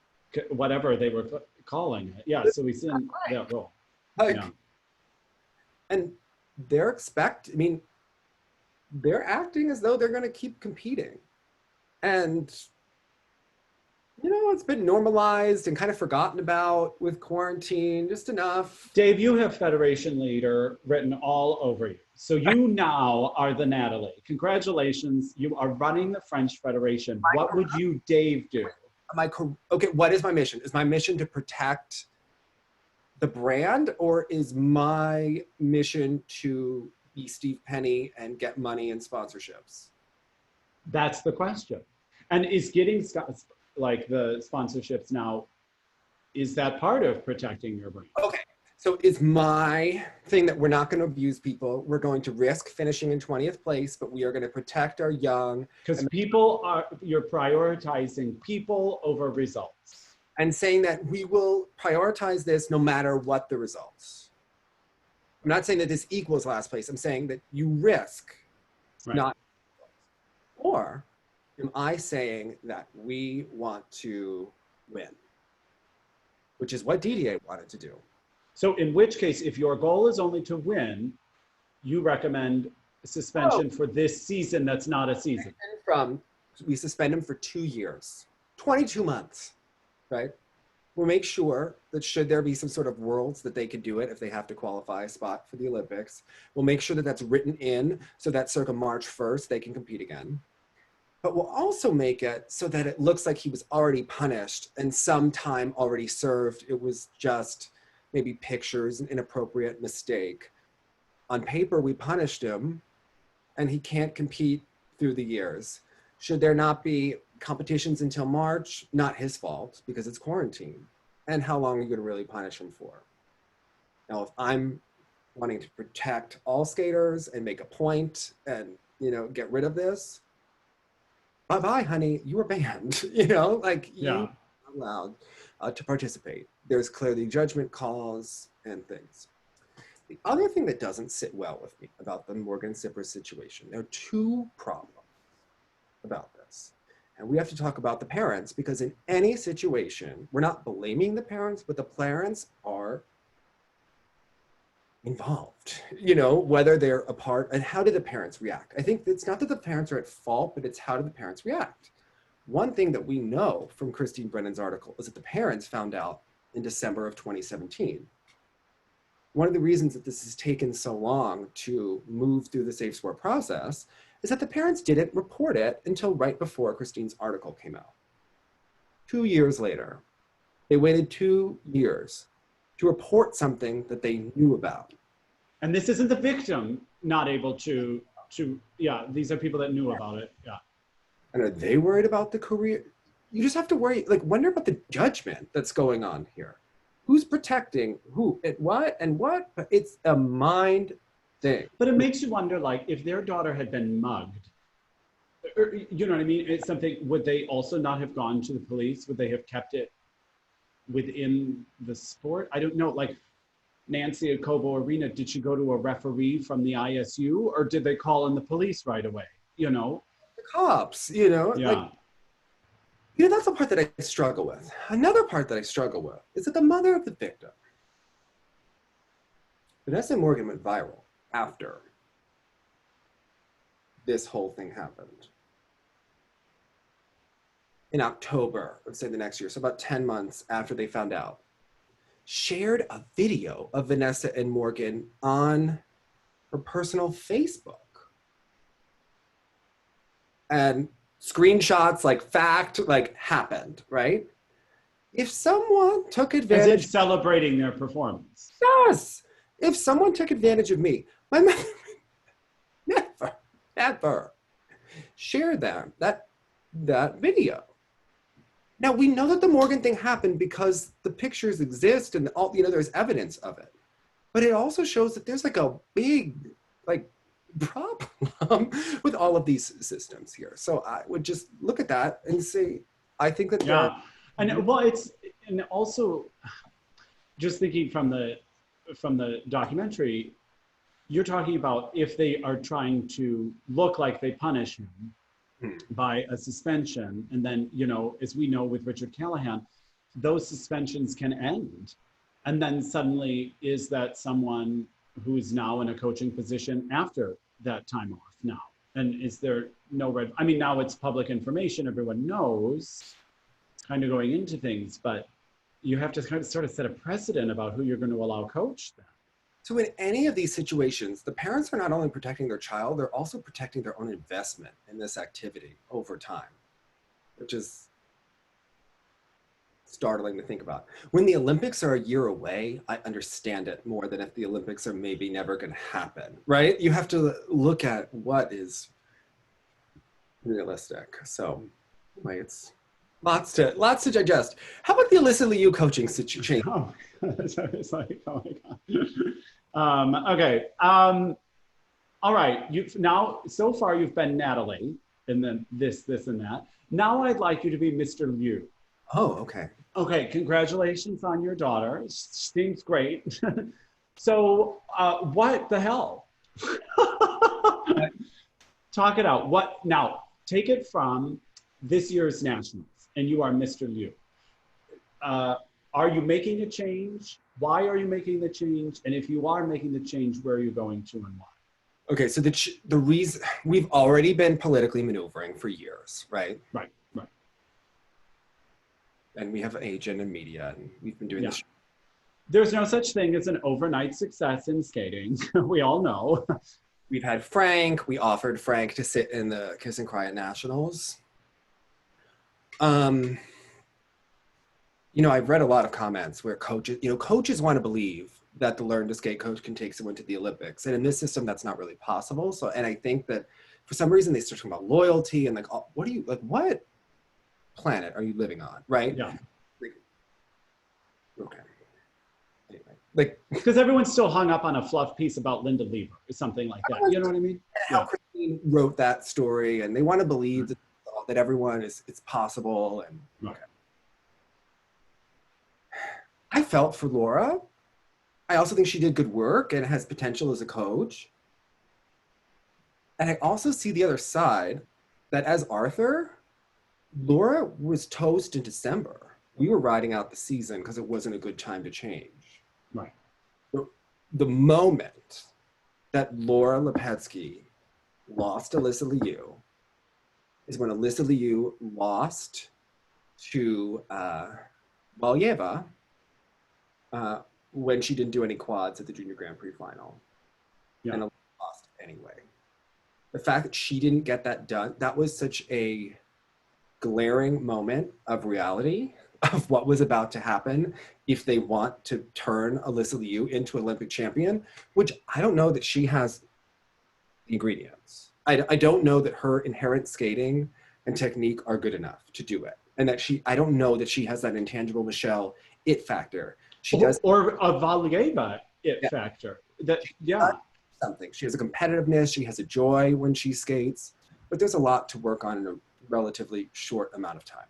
Whatever they were calling it. Yeah, so he's in that role. Yeah. And they're acting as though they're going to keep competing. And, it's been normalized and kind of forgotten about with quarantine, just enough. Dave, you have Federation Leader written all over you. So you now are the Natalie. Congratulations. You are running the French Federation. What would you, Dave, do? Okay, what is my mission? Is my mission to protect the brand, or is my mission to be Steve Penny and get money and sponsorships? That's the question. And is getting the sponsorships now, is that part of protecting your brand? Okay, so it's my thing that we're not going to abuse people. We're going to risk finishing in 20th place, but we are going to protect our young. Because you're prioritizing people over results. And saying that we will prioritize this no matter what the results. I'm not saying that this equals last place. I'm saying that you risk not. Or am I saying that we want to win? Which is what DDA wanted to do. So in which case, if your goal is only to win, you recommend suspension for this season that's not a season. We suspend him for 2 years, 22 months, right? We'll make sure that should there be some sort of worlds that they could do it if they have to qualify a spot for the Olympics, we'll make sure that that's written in so that circa March 1st, they can compete again. But we'll also make it so that it looks like he was already punished and some time already served. It was just maybe pictures, an inappropriate mistake. On paper, we punished him and he can't compete through the years. Should there not be competitions until March? Not his fault because it's quarantine. And how long are you going to really punish him for? Now, if I'm wanting to protect all skaters and make a point and, get rid of this, bye-bye, honey, you were banned, you are allowed to participate. There's clearly judgment calls and things. The other thing that doesn't sit well with me about the Morgan Cipres situation, there are two problems about this. And we have to talk about the parents because in any situation, we're not blaming the parents, but the parents are involved, whether they're a part, and how do the parents react? I think it's not that the parents are at fault, but it's how do the parents react? One thing that we know from Christine Brennan's article is that the parents found out in December of 2017. One of the reasons that this has taken so long to move through the Safe Sport process is that the parents didn't report it until right before Christine's article came out. 2 years later, they waited 2 years to report something that they knew about. And this isn't the victim not able to, these are people that knew about it, And are they worried about the career? You just have to worry, wonder about the judgment that's going on here. who's protecting who and what and what? But it's a mind thing. But it makes you wonder, like, if their daughter had been mugged, or, you know what I mean? It's something, would they also not have gone to the police? Would they have kept it within the sport? I don't know. Like, Nancy at Cobo Arena, did she go to a referee from the ISU, or did they call in the police right away? You know? The cops, you know? Yeah. Like, you know, that's the part that I struggle with. Another part that I struggle with is that the mother of the victim, Vanessa Morgan, went viral after this whole thing happened. In October, let's say the next year, so about 10 months after they found out, shared a video of Vanessa and Morgan on her personal Facebook. And screenshots, like fact, like happened, right? If someone took advantage— As if celebrating their performance. Yes! If someone took advantage of me, my mother never share that video. Now, we know that the Morgan thing happened because the pictures exist and all, you know, there's evidence of it. But it also shows that there's like a big, like, problem with all of these systems here. So I would just look at that and say, I think that— Yeah, and well, and also just thinking from the documentary, you're talking about if they are trying to look like they punish him by a suspension, and then, you know, as we know with Richard Callahan, those suspensions can end, and then suddenly is that someone who is now in a coaching position after that time off now? And is there no red? I mean, now it's public information, everyone knows, kind of going into things, but you have to kind of sort of set a precedent about who you're going to allow coach then. So in any of these situations, the parents are not only protecting their child, they're also protecting their own investment in this activity over time, which is startling to think about. When the Olympics are a year away, I understand it more than if the Olympics are maybe never going to happen, right? You have to look at what is realistic. So like, it's lots to digest. How about the Alysa Liu coaching situation? Oh, it's like, oh my God. Okay. All right. You've now, so far you've been Natalie, and then this, and that. Now I'd like you to be Mr. Liu. Oh, okay. Okay. Congratulations on your daughter. Seems great. So what the hell? Talk it out. What now? Take it from this year's nationals, and you are Mr. Liu. Are you making a change? Why are you making the change? And if you are making the change, where are you going to and why? Okay, so the reason, we've already been politically maneuvering for years, right? Right. And we have an agent and media, and we've been doing this. There's no such thing as an overnight success in skating. We all know. We've had Frank. We offered Frank to sit in the Kiss and Cry at Nationals. You know, I've read a lot of comments where coaches want to believe that the Learn to Skate coach can take someone to the Olympics. And in this system, that's not really possible. So, and I think that for some reason they start talking about loyalty and like, oh, what planet are you living on, right? Yeah. Okay. Anyway, like, because everyone's still hung up on a fluff piece about Linda Lever or something like that. You know what I mean? How Christine wrote that story, and they want to believe that everyone it's possible. And okay. I felt for Laura. I also think she did good work and has potential as a coach. And I also see the other side, that as Arthur, Laura was toast in December. We were riding out the season because it wasn't a good time to change. Right. The moment that Laura Lepetsky lost Alysa Liu is when Alysa Liu lost to Valyeva when she didn't do any quads at the Junior Grand Prix final. Yeah. And Alysa lost anyway. The fact that she didn't get that done, that was such a glaring moment of reality of what was about to happen if they want to turn Alysa Liu into Olympic champion, which I don't know that she has the ingredients. I don't know that her inherent skating and technique are good enough to do it. And that I don't know that she has that intangible Michelle it factor She does. Or a Valieva factor. That, yeah. Something. She has a competitiveness. She has a joy when she skates. But there's a lot to work on in a relatively short amount of time.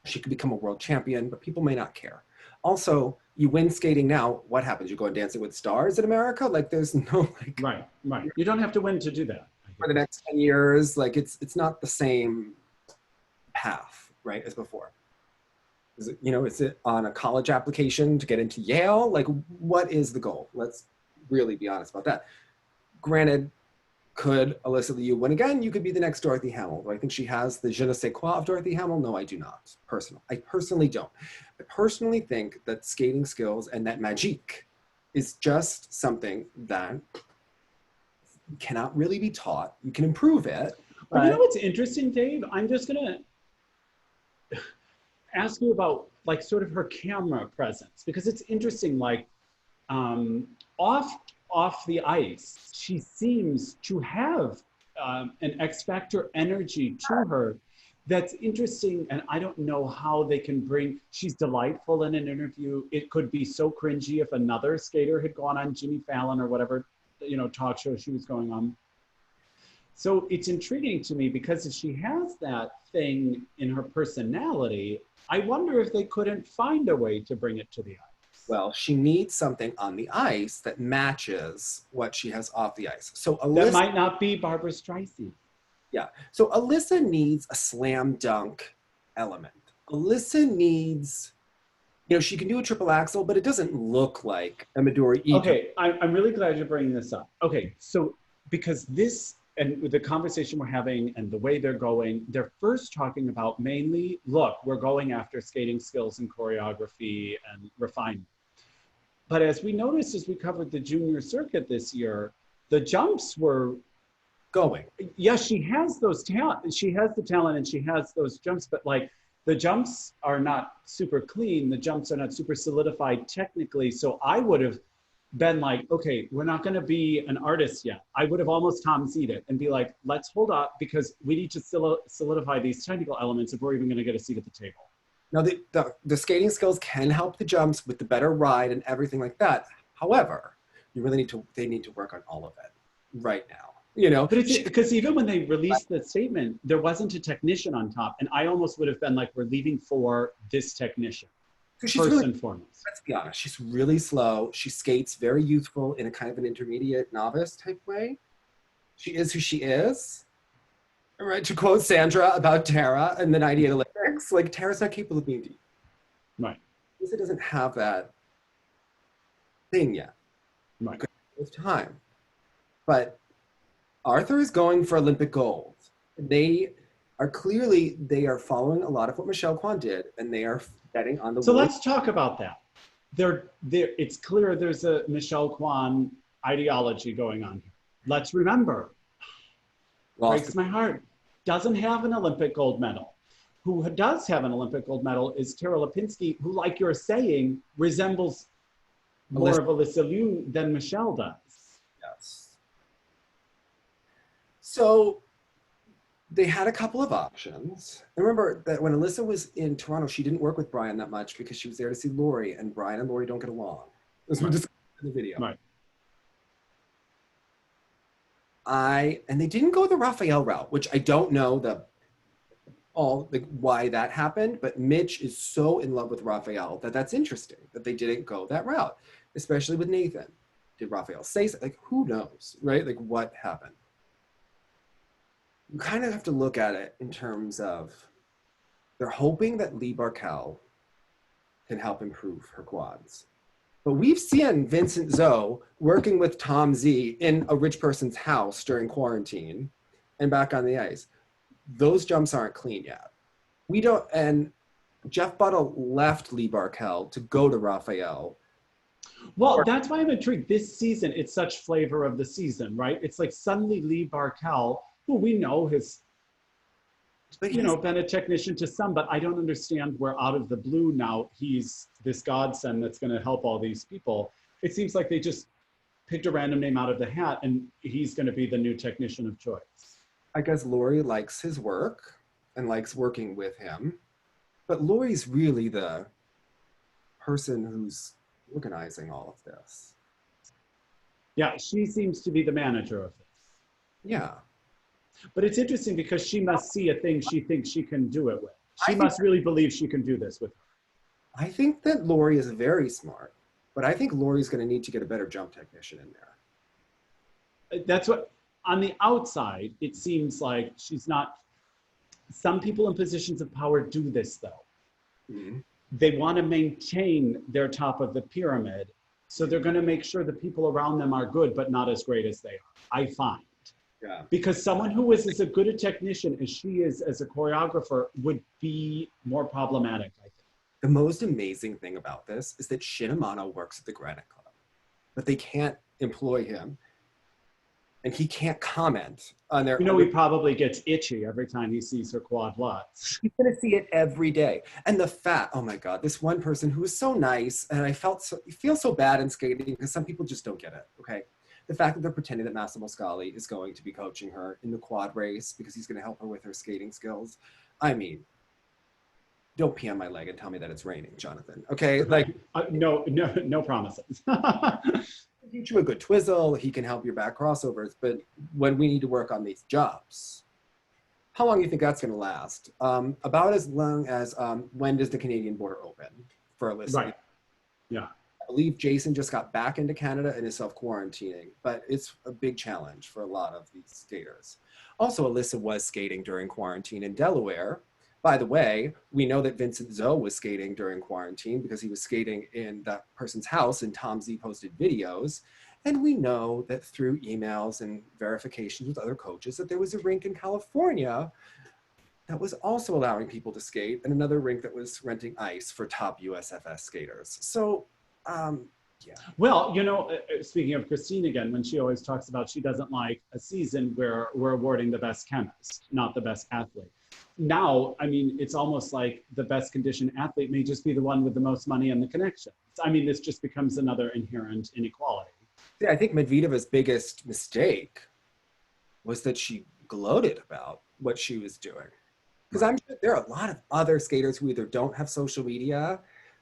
She could become a world champion, but people may not care. Also, you win skating now, what happens? You go on Dancing with Stars in America? Like there's no like... Right. You don't have to win to do that. For the next 10 years, like it's not the same path, right, as before. Is it, is it on a college application to get into Yale? Like what is the goal? Let's really be honest about that. Granted, could Alysa Liu win again? You could be the next Dorothy Hamill. Do I think she has the je ne sais quoi of Dorothy Hamill? No, I do not. I personally don't. I personally think that skating skills and that magique is just something that cannot really be taught. You can improve it. But you know what's interesting, Dave? I'm just gonna ask you about like sort of her camera presence, because it's interesting, like off the ice, she seems to have an X Factor energy to her that's interesting, and I don't know how they can bring, she's delightful in an interview. It could be so cringy if another skater had gone on Jimmy Fallon or whatever, talk show she was going on. So it's intriguing to me because if she has that thing in her personality, I wonder if they couldn't find a way to bring it to the ice. Well, she needs something on the ice that matches what she has off the ice. So Alysa, that might not be Barbara Streisand. Yeah. So Alysa needs a slam dunk element. Alysa needs, she can do a triple axel, but it doesn't look like a Midori. Okay, I'm really glad you're bringing this up. Okay, so because this, and with the conversation we're having and the way they're going, they're first talking about mainly, look, we're going after skating skills and choreography and refinement. But as we noticed as we covered the junior circuit this year, the jumps were going. Yes, she has those talent. She has the talent and she has those jumps, but like the jumps are not super clean. The jumps are not super solidified technically. So I would have been like, okay, we're not going to be an artist yet. I would have almost Tom Z'd it and be like, let's hold up because we need to solidify these technical elements if we're even going to get a seat at the table. Now, the skating skills can help the jumps with the better ride and everything like that. However, they need to work on all of it right now. But it's because even when they released the statement, there wasn't a technician on top. And I almost would have been like, we're leaving for this technician. First and foremost. Let's be honest, she's really slow. She skates very youthful in a kind of an intermediate novice type way. She is who she is. Right, to quote Sandra about Tara in the 98 Olympics, like Tara's not capable of being deep. Right. Alysa doesn't have that thing yet. Right. It's time. But Arthur is going for Olympic gold. They are following a lot of what Michelle Kwan did, and they are betting on the. So let's talk about that. It's clear there's a Michelle Kwan ideology going on here. Let's remember, breaks my heart, doesn't have an Olympic gold medal. Who does have an Olympic gold medal is Tara Lipinski, who, like you're saying, resembles more of Alysa Liu than Michelle does. Yes. So they had a couple of options. And remember that when Alysa was in Toronto, she didn't work with Brian that much because she was there to see Laurie, and Brian and Laurie don't get along. As we discussed in the video. Right. And they didn't go the Raphael route, which I don't know why that happened, but Mitch is so in love with Raphael that's interesting that they didn't go that route, especially with Nathan. Did Raphael say something? Like, who knows, right? Like, what happened? You kind of have to look at it in terms of they're hoping that Lee Barkel can help improve her quads. But we've seen Vincent Zoe working with Tom Z in a rich person's house during quarantine and back on the ice. Those jumps aren't clean yet. And Jeff Buttle left Lee Barkel to go to Raphael. Well, that's why I'm intrigued. This season, it's such flavor of the season, right? It's like suddenly Lee Barkel, who we know has been a technician to some, but I don't understand where out of the blue now he's this godsend that's going to help all these people. It seems like they just picked a random name out of the hat and he's going to be the new technician of choice. I guess Laurie likes his work and likes working with him, but Laurie's really person who's organizing all of this. Yeah, she seems to be the manager of this. Yeah. But it's interesting because she must see a thing she thinks she can do it with. She must really believe she can do this with her. I think that Lori is very smart, but I think Lori's going to need to get a better jump technician in there. That's what, on the outside, it seems like she's not, some people in positions of power do this though. Mm-hmm. They want to maintain their top of the pyramid, so they're going to make sure the people around them are good, but not as great as they are, I find. Yeah. Because someone who is as good a technician as she is as a choreographer would be more problematic, I think. The most amazing thing about this is that Shinamano works at the Granite Club, but they can't employ him, and he can't comment on their... You know, he probably gets itchy every time he sees her quad lutz. He's gonna see it every day. And the fact, oh my God, this one person who was so nice, and I feel so bad in skating because some people just don't get it, okay? The fact that they're pretending that Massimo Scali is going to be coaching her in the quad race because he's going to help her with her skating skills. I mean, don't pee on my leg and tell me that it's raining, Jonathan. Okay, like no promises. Teach you a good twizzle. He can help your back crossovers, but when we need to work on these jobs, how long do you think that's going to last? About as long as when does the Canadian border open for Alysa? Right. Yeah. I believe Jason just got back into Canada and is self-quarantining, but it's a big challenge for a lot of these skaters. Also, Alysa was skating during quarantine in Delaware. By the way, we know that Vincent Zoe was skating during quarantine because he was skating in that person's house and Tom Z posted videos. And we know that through emails and verifications with other coaches that there was a rink in California that was also allowing people to skate and another rink that was renting ice for top USFS skaters. So, yeah. Well, you know, speaking of Christine again, when she always talks about she doesn't like a season where we're awarding the best chemist, not the best athlete. Now, I mean, it's almost like the best conditioned athlete may just be the one with the most money and the connections. I mean, this just becomes another inherent inequality. Yeah, I think Medvedeva's biggest mistake was that she gloated about what she was doing. Because I'm sure there are a lot of other skaters who either don't have social media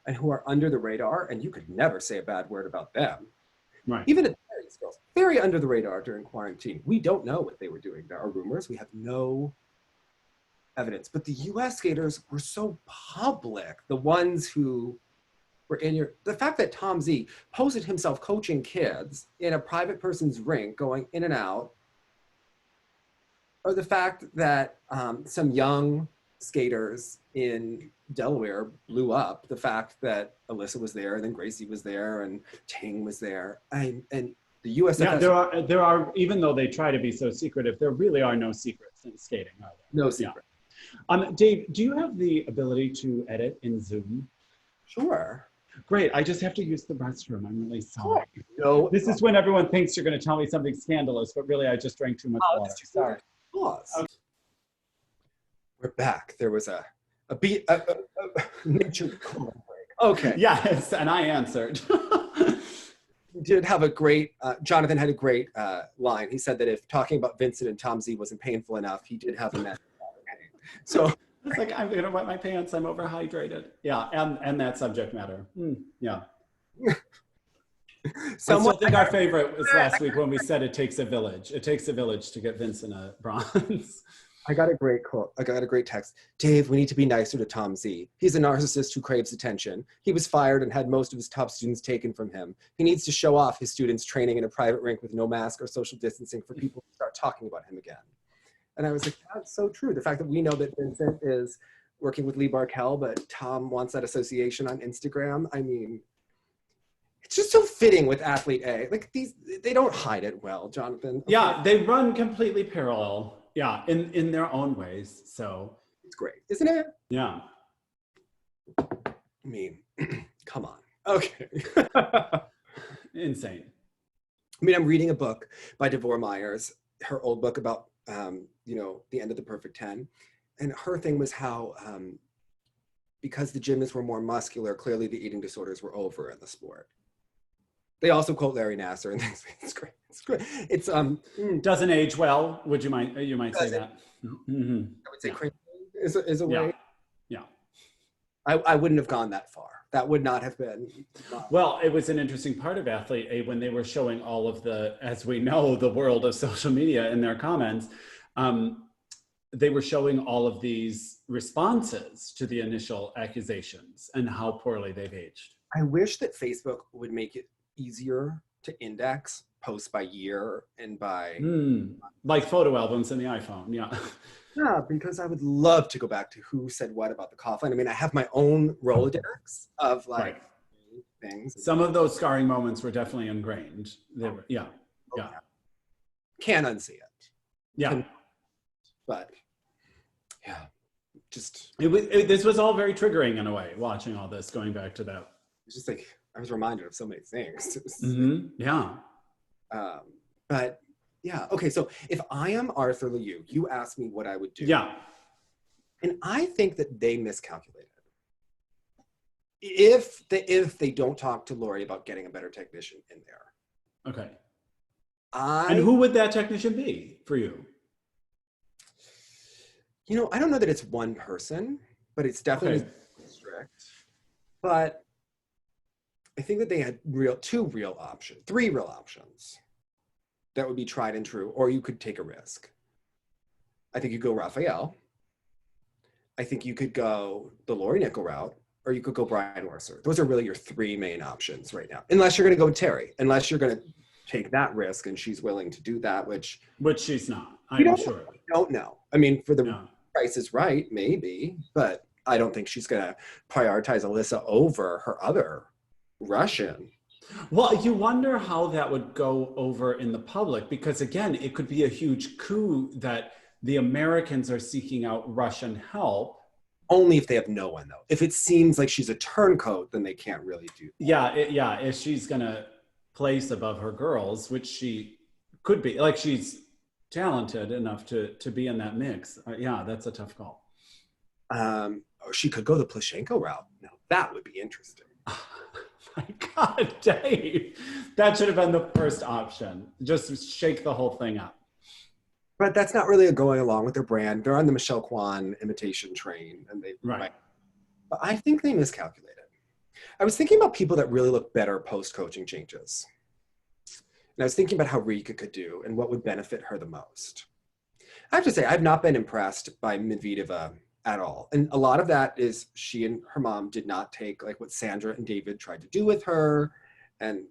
and who are under the radar, and you could never say a bad word about them. Right. Even the tennis girls, very under the radar during quarantine. We don't know what they were doing. There are rumors. We have no evidence. But the US skaters were so public. The ones who were the fact that Tom Z posted himself coaching kids in a private person's rink going in and out, or the fact that some young skaters in Delaware blew up, the fact that Alysa was there and then Gracie was there and Ting was there, and the USFS. Yeah, there are, even though they try to be so secretive, there really are no secrets in skating, are there? No secret. Yeah. Dave, do you have the ability to edit in Zoom? Sure. Great, I just have to use the restroom, I'm really sorry. No. This is when everyone thinks you're gonna tell me something scandalous, but really I just drank too much water. Sorry. Pause. Okay. We're back. There was a nature break. Okay. Yes, and I answered. Did have a great, Jonathan had a great line. He said that if talking about Vincent and Tom Z wasn't painful enough, he did have a method pain. So it's like, I'm gonna wet my pants, I'm overhydrated. Yeah, and that subject matter. Yeah. I still think our favorite was last week when we said it takes a village. It takes a village to get Vincent a bronze. I got a great quote. I got a great text. Dave, we need to be nicer to Tom Z. He's a narcissist who craves attention. He was fired and had most of his top students taken from him. He needs to show off his students training in a private rink with no mask or social distancing for people to start talking about him again. And I was like, that's so true. The fact that we know that Vincent is working with Lee Barkel, but Tom wants that association on Instagram. I mean, it's just so fitting with athlete A. Like they don't hide it well, Jonathan. Okay. Yeah, they run completely parallel. Yeah, in their own ways, so. It's great, isn't it? Yeah. I mean, come on, okay. Insane. I mean, I'm reading a book by Devore Myers, her old book about, you know, the end of the perfect 10. And her thing was how, because the gymnasts were more muscular, clearly the eating disorders were over in the sport. They also quote Larry Nassar and things. It's great. It's great. It's doesn't age well. Would you mind? You might say that. Mm-hmm. I would say crazy is a way. Yeah. I wouldn't have gone that far. That would not have been. Well, it was an interesting part of Athlete A when they were showing all of the, as we know, the world of social media in their comments. They were showing all of these responses to the initial accusations and how poorly they've aged. I wish that Facebook would make it easier to index posts by year and by... Like photo albums in the iPhone, yeah. Yeah, because I would love to go back to who said what about the coughlin. I mean, I have my own Rolodex of like things. Some of those scarring moments were definitely ingrained. They were, yeah. Can't unsee it. Yeah. But yeah, just... This was all very triggering in a way, watching all this, going back to that. It's just like, I was reminded of so many things. Yeah. But yeah, okay, so if I am Arthur Liu, you asked me what I would do. Yeah. And I think that they miscalculated. If they don't talk to Lori about getting a better technician in there. Okay. And who would that technician be for you? You know, I don't know that it's one person, but it's definitely strict. But I think that they had three real options that would be tried and true, or you could take a risk. I think you go Raphael. I think you could go the Lori Nickel route, or you could go Brian Orser. Those are really your three main options right now. Unless you're going to go with Terry, unless you're going to take that risk and she's willing to do that, which she's not. I'm sure. We don't know. I mean, for the Price is Right, maybe, but I don't think she's going to prioritize Alysa over her other Russian. Well, you wonder how that would go over in the public, because again, it could be a huge coup that the Americans are seeking out Russian help. Only if they have no one, though. If it seems like she's a turncoat, then they can't really do that. Yeah, if she's going to place above her girls, which she could be, like she's talented enough to be in that mix. Yeah, that's a tough call. Or she could go the Plushenko route. Now, that would be interesting. My God, Dave. That should have been the first option. Just shake the whole thing up. But that's not really going along with their brand. They're on the Michelle Kwan imitation train. And But I think they miscalculated. I was thinking about people that really look better post-coaching changes. And I was thinking about how Rika could do and what would benefit her the most. I have to say, I've not been impressed by Medvedeva at all. And a lot of that is she and her mom did not take like what Sandra and David tried to do with her and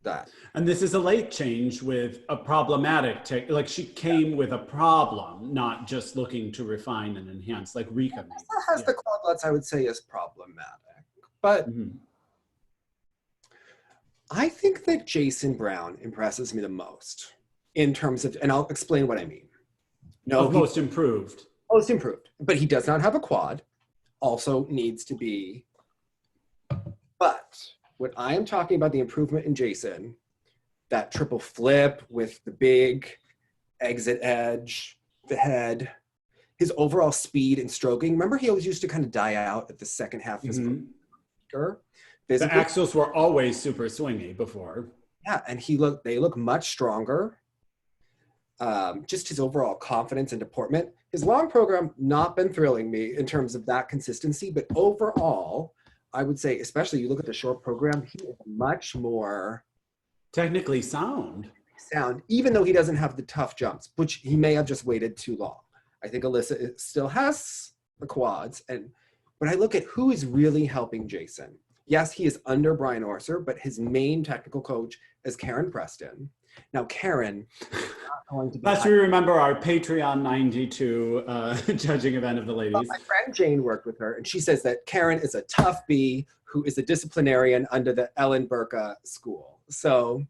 that. And this is a late change with a problematic, like she came with a problem, not just looking to refine and enhance like Rika made. Has the quadlets, I would say, is problematic. But I think that Jason Brown impresses me the most in terms of, and I'll explain what I mean. No, most improved. Most improved, but he does not have a quad, also needs to be. But when I am talking about the improvement in Jason, that triple flip with the big exit edge, the head, his overall speed and stroking. Remember, he always used to kind of die out at the second half of his career. The axles were always super swingy before. Yeah, and they look much stronger. Just his overall confidence and deportment. His long program not been thrilling me in terms of that consistency, but overall, I would say, especially you look at the short program, he is much more technically sound, even though he doesn't have the tough jumps, which he may have just waited too long. I think Alysa still has the quads, but I look at who is really helping Jason. Yes, he is under Brian Orser, but his main technical coach is Karen Preston. Now, Karen, unless we remember our Patreon 92 judging event of the ladies. My friend Jane worked with her, and she says that Karen is a tough bee who is a disciplinarian under the Ellen Burka school. So,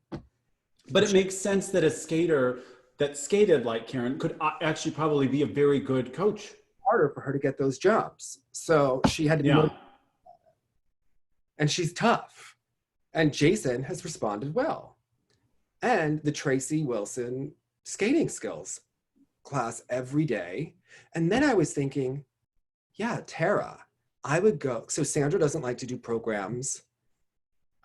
but it makes sense that a skater that skated like Karen could actually probably be a very good coach. Harder for her to get those jumps. So she had to be and she's tough. And Jason has responded well. And the Tracy Wilson skating skills class every day. And then I was thinking, yeah, Tara, I would go. So Sandra doesn't like to do programs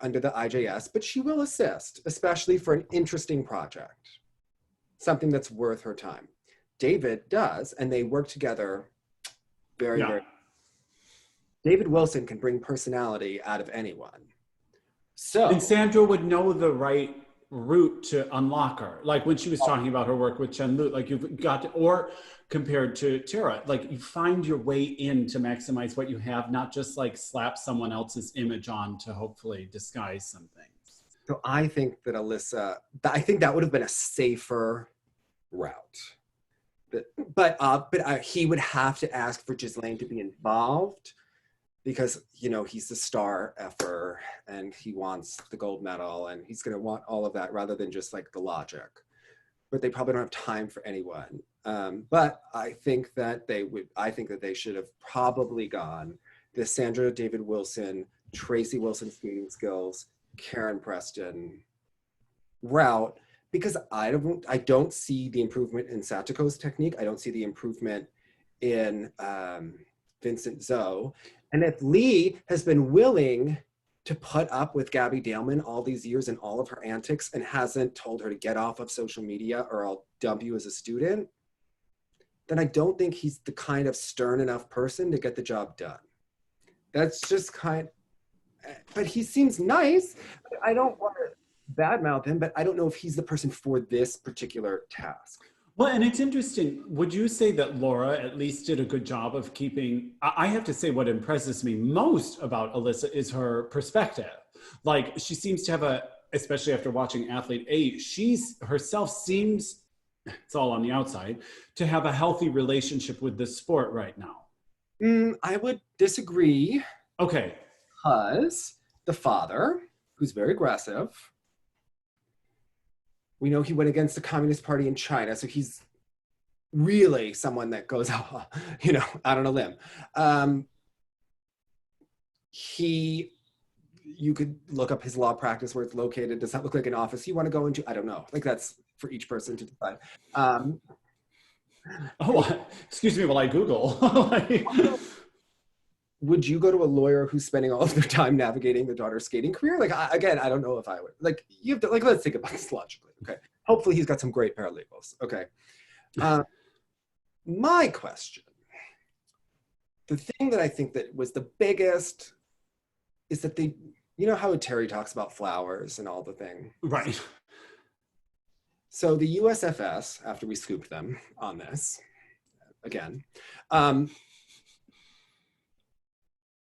under the IJS, but she will assist, especially for an interesting project, something that's worth her time. David does, and they work together very, very. David Wilson can bring personality out of anyone. So, and Sandra would know the right route to unlock her. Like when she was talking about her work with Chen Lu, like you've got to, or compared to Tara, like you find your way in to maximize what you have, not just like slap someone else's image on to hopefully disguise some things. So I think that Alysa, I think that would have been a safer route. But he would have to ask for Ghislaine to be involved because, you know, he's the star effer and he wants the gold medal and he's going to want all of that rather than just like the logic. But they probably don't have time for anyone. But I think that they should have probably gone the Sandra David Wilson, Tracy Wilson skating skills, Karen Preston route, because I don't see the improvement in Sachiko's technique. I don't see the improvement in Vincent Zhou. And if Lee has been willing to put up with Gabby Daleman all these years and all of her antics and hasn't told her to get off of social media or I'll dump you as a student, then I don't think he's the kind of stern enough person to get the job done. That's just but he seems nice. I don't want to badmouth him, but I don't know if he's the person for this particular task. Well, and it's interesting. Would you say that Laura at least did a good job of keeping, I have to say what impresses me most about Alysa is her perspective. Like she seems to have especially after watching Athlete A, she's herself seems, it's all on the outside, to have a healthy relationship with the sport right now. I would disagree. Okay. Because the father, who's very aggressive, we know he went against the Communist Party in China, so he's really someone that goes out, out on a limb. You could look up his law practice where it's located. Does that look like an office you want to go into? I don't know. Like that's for each person to decide. Excuse me while I Google. Would you go to a lawyer who's spending all of their time navigating their daughter's skating career? Like, again, I don't know if I would. Like, you have to, like, let's think about this logically, okay? Hopefully he's got some great paralegals, okay? My question, the thing that I think that was the biggest is that you know how Terry talks about flowers and all the thing? Right. So the USFS, after we scooped them on this, again,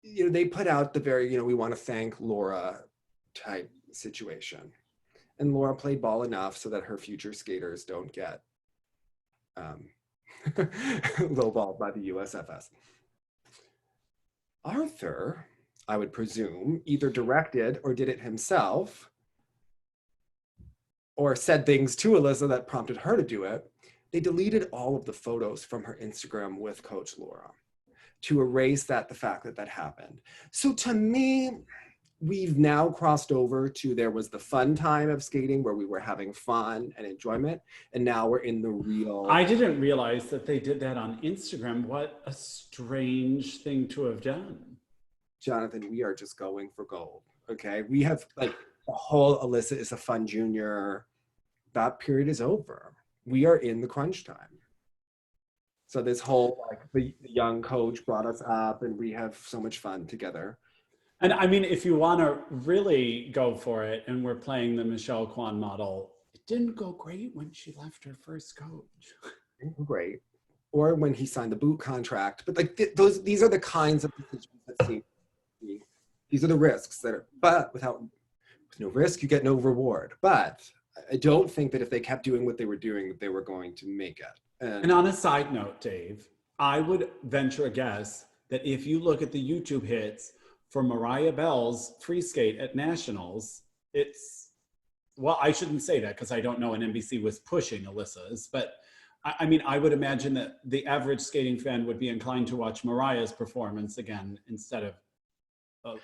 they put out the very, we want to thank Laura type situation. And Laura played ball enough so that her future skaters don't get lowballed by the USFS. Arthur, I would presume, either directed or did it himself, or said things to Alysa that prompted her to do it. They deleted all of the photos from her Instagram with Coach Laura to erase the fact that happened. So to me, we've now crossed over to there was the fun time of skating where we were having fun and enjoyment, and now we're in the real. I didn't realize that they did that on Instagram. What a strange thing to have done. Jonathan, we are just going for gold, okay? We have like the whole Alysa is a fun junior. That period is over. We are in the crunch time. So this whole, like, the young coach brought us up and we have so much fun together. And I mean, if you want to really go for it, and we're playing the Michelle Kwan model, it didn't go great when she left her first coach. It didn't go great. Or when he signed the boot contract. But like these are the kinds of decisions that seem to be, these are the risks that are, but with no risk, you get no reward. But I don't think that if they kept doing what they were doing, that they were going to make it. And on a side note, Dave, I would venture a guess that if you look at the YouTube hits for Mariah Bell's free skate at Nationals, well, I shouldn't say that because I don't know when NBC was pushing Alysa's, but I mean, I would imagine that the average skating fan would be inclined to watch Mariah's performance again instead of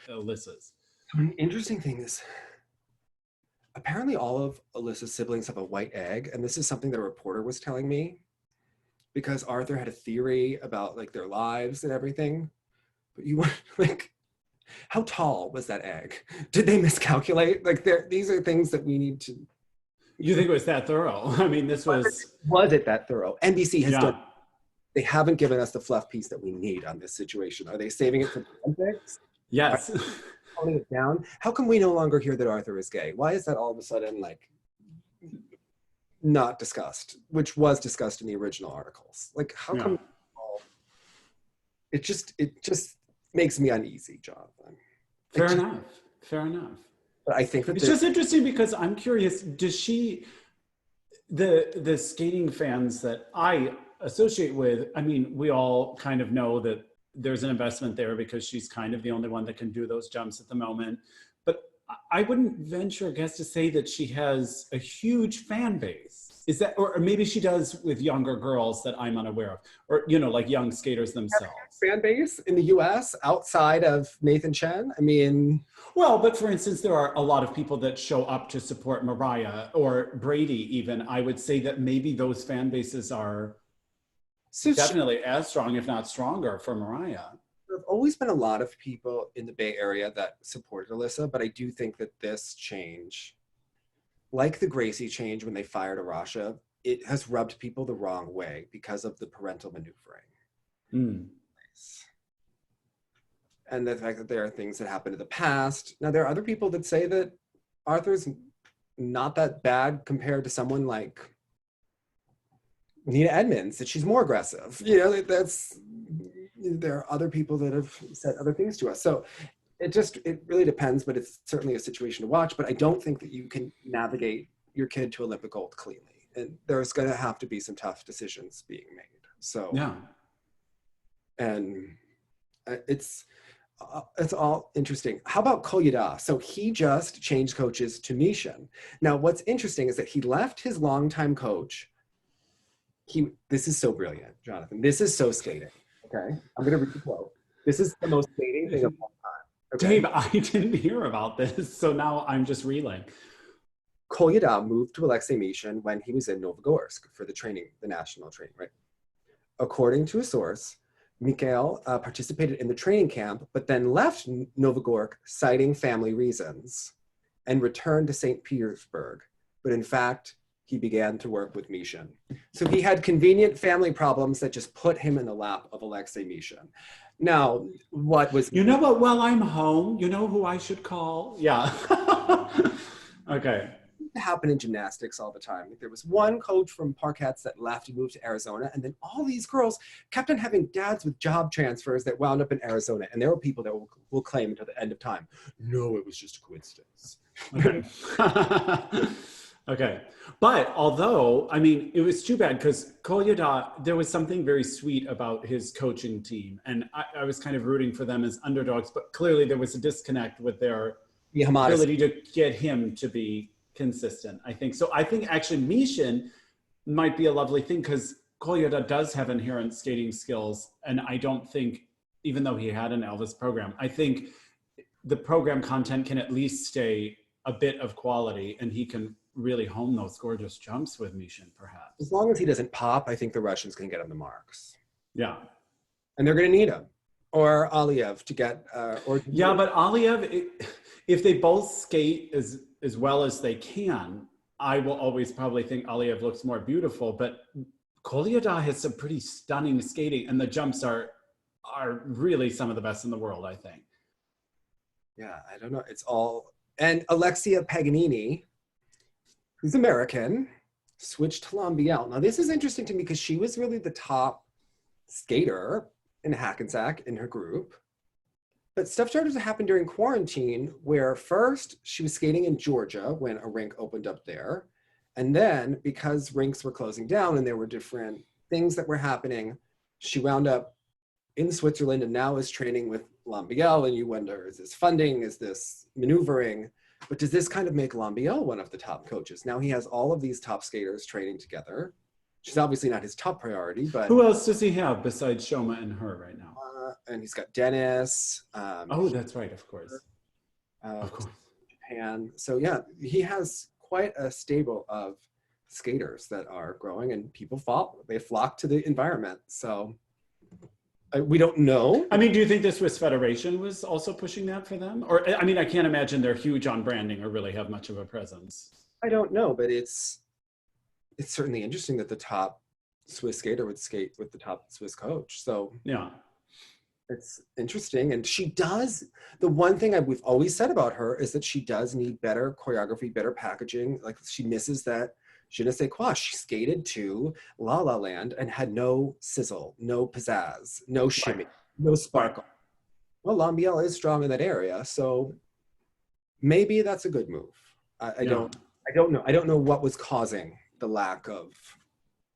Alysa's. An interesting thing is, apparently all of Alyssa's siblings have a white egg, and this is something that a reporter was telling me, because Arthur had a theory about like their lives and everything. But you want, like, how tall was that egg? Did they miscalculate? Like, these are things that we need to. You think it was that thorough? I mean, this was. Was it that thorough? NBC has done. they haven't given us the fluff piece that we need on this situation. Are they saving it for the Olympics? Yes. Toning it down? How come we no longer hear that Arthur is gay? Why is that all of a sudden like not discussed, which was discussed in the original articles? Like, how come it just makes me uneasy, Jonathan? Fair enough. Fair enough. But I think that it's just interesting because I'm curious, does she, the skating fans that I associate with, I mean, we all kind of know that there's an investment there because she's kind of the only one that can do those jumps at the moment. But I wouldn't venture a guess to say that she has a huge fan base. Is that, or maybe she does with younger girls that I'm unaware of, or, you know, like young skaters themselves. Fan base in the US outside of Nathan Chen? I mean... Well, but for instance, there are a lot of people that show up to support Mariah or Brady even. I would say that maybe those fan bases are definitely as strong, if not stronger, for Mariah. There have always been a lot of people in the Bay Area that supported Alyssa, but I do think that this change, like the Gracie change when they fired Arasha, it has rubbed people the wrong way because of the parental maneuvering. And the fact that there are things that happened in the past. Now, there are other people that say that Arthur's not that bad compared to someone like Nina Edmonds, that she's more aggressive. You know, there are other people that have said other things to us. So it really depends, but it's certainly a situation to watch. But I don't think that you can navigate your kid to Olympic gold cleanly. And there's going to have to be some tough decisions being made. So, yeah. And it's all interesting. How about Kolyada? So he just changed coaches to Mishan. Now, what's interesting is that he left his longtime coach. This is so brilliant, Jonathan. This is so skating. Okay, I'm going to read the quote. This is the most skating thing of all time. Okay? Dave, I didn't hear about this, so now I'm just reeling. Kolyada moved to Alexei Mishan when he was in Novogorsk for the national training, right? According to a source, Mikhail participated in the training camp, but then left Novogorsk citing family reasons and returned to St. Petersburg. But in fact, he began to work with Mishan. So he had convenient family problems that just put him in the lap of Alexei Mishan. Now, what was... You know what, while I'm home, you know who I should call? Yeah. Okay. It happened in gymnastics all the time. There was one coach from Parkettes that left and moved to Arizona, and then all these girls kept on having dads with job transfers that wound up in Arizona, and there were people that will claim until the end of time, no, it was just a coincidence. Okay. Okay. But although, I mean, it was too bad because Kolyada, there was something very sweet about his coaching team, and I was kind of rooting for them as underdogs, but clearly there was a disconnect with their ability to get him to be consistent, I think. So I think actually Mishan might be a lovely thing because Kolyada does have inherent skating skills. And I don't think, even though he had an Elvis program, I think the program content can at least stay a bit of quality and he can really hone those gorgeous jumps with Mishan, perhaps. As long as he doesn't pop, I think the Russians can get him the marks. Yeah. And they're going to need him. Or Aliev to get... yeah, but Aliev, if they both skate as well as they can, I will always probably think Aliev looks more beautiful, but Kolyada has some pretty stunning skating and the jumps are really some of the best in the world, I think. Yeah, I don't know. It's all... And Alexia Paganini, who's American, switched to Lambiel. Now this is interesting to me because she was really the top skater in Hackensack in her group. But stuff started to happen during quarantine where first she was skating in Georgia when a rink opened up there. And then because rinks were closing down and there were different things that were happening, she wound up in Switzerland and now is training with Lambiel. And you wonder, is this funding? Is this maneuvering? But does this kind of make Lambiel one of the top coaches? Now he has all of these top skaters training together. She's obviously not his top priority, but... Who else does he have besides Shoma and her right now? And he's got Dennis. Oh, that's right, of course. Of course. Japan. So yeah, he has quite a stable of skaters that are growing and people they flock to the environment. So we don't know. I mean, do you think the Swiss Federation was also pushing that for them? Or, I mean, I can't imagine they're huge on branding or really have much of a presence. I don't know, but it's certainly interesting that the top Swiss skater would skate with the top Swiss coach. So Yeah. it's interesting. And she does, the one thing we've always said about her is that she does need better choreography, better packaging. Like she misses that je ne sais quoi. She skated to La La Land and had no sizzle, no pizzazz, no shimmy, no sparkle. Well, Lambiel is strong in that area, so maybe that's a good move. I don't know. I don't know what was causing the lack of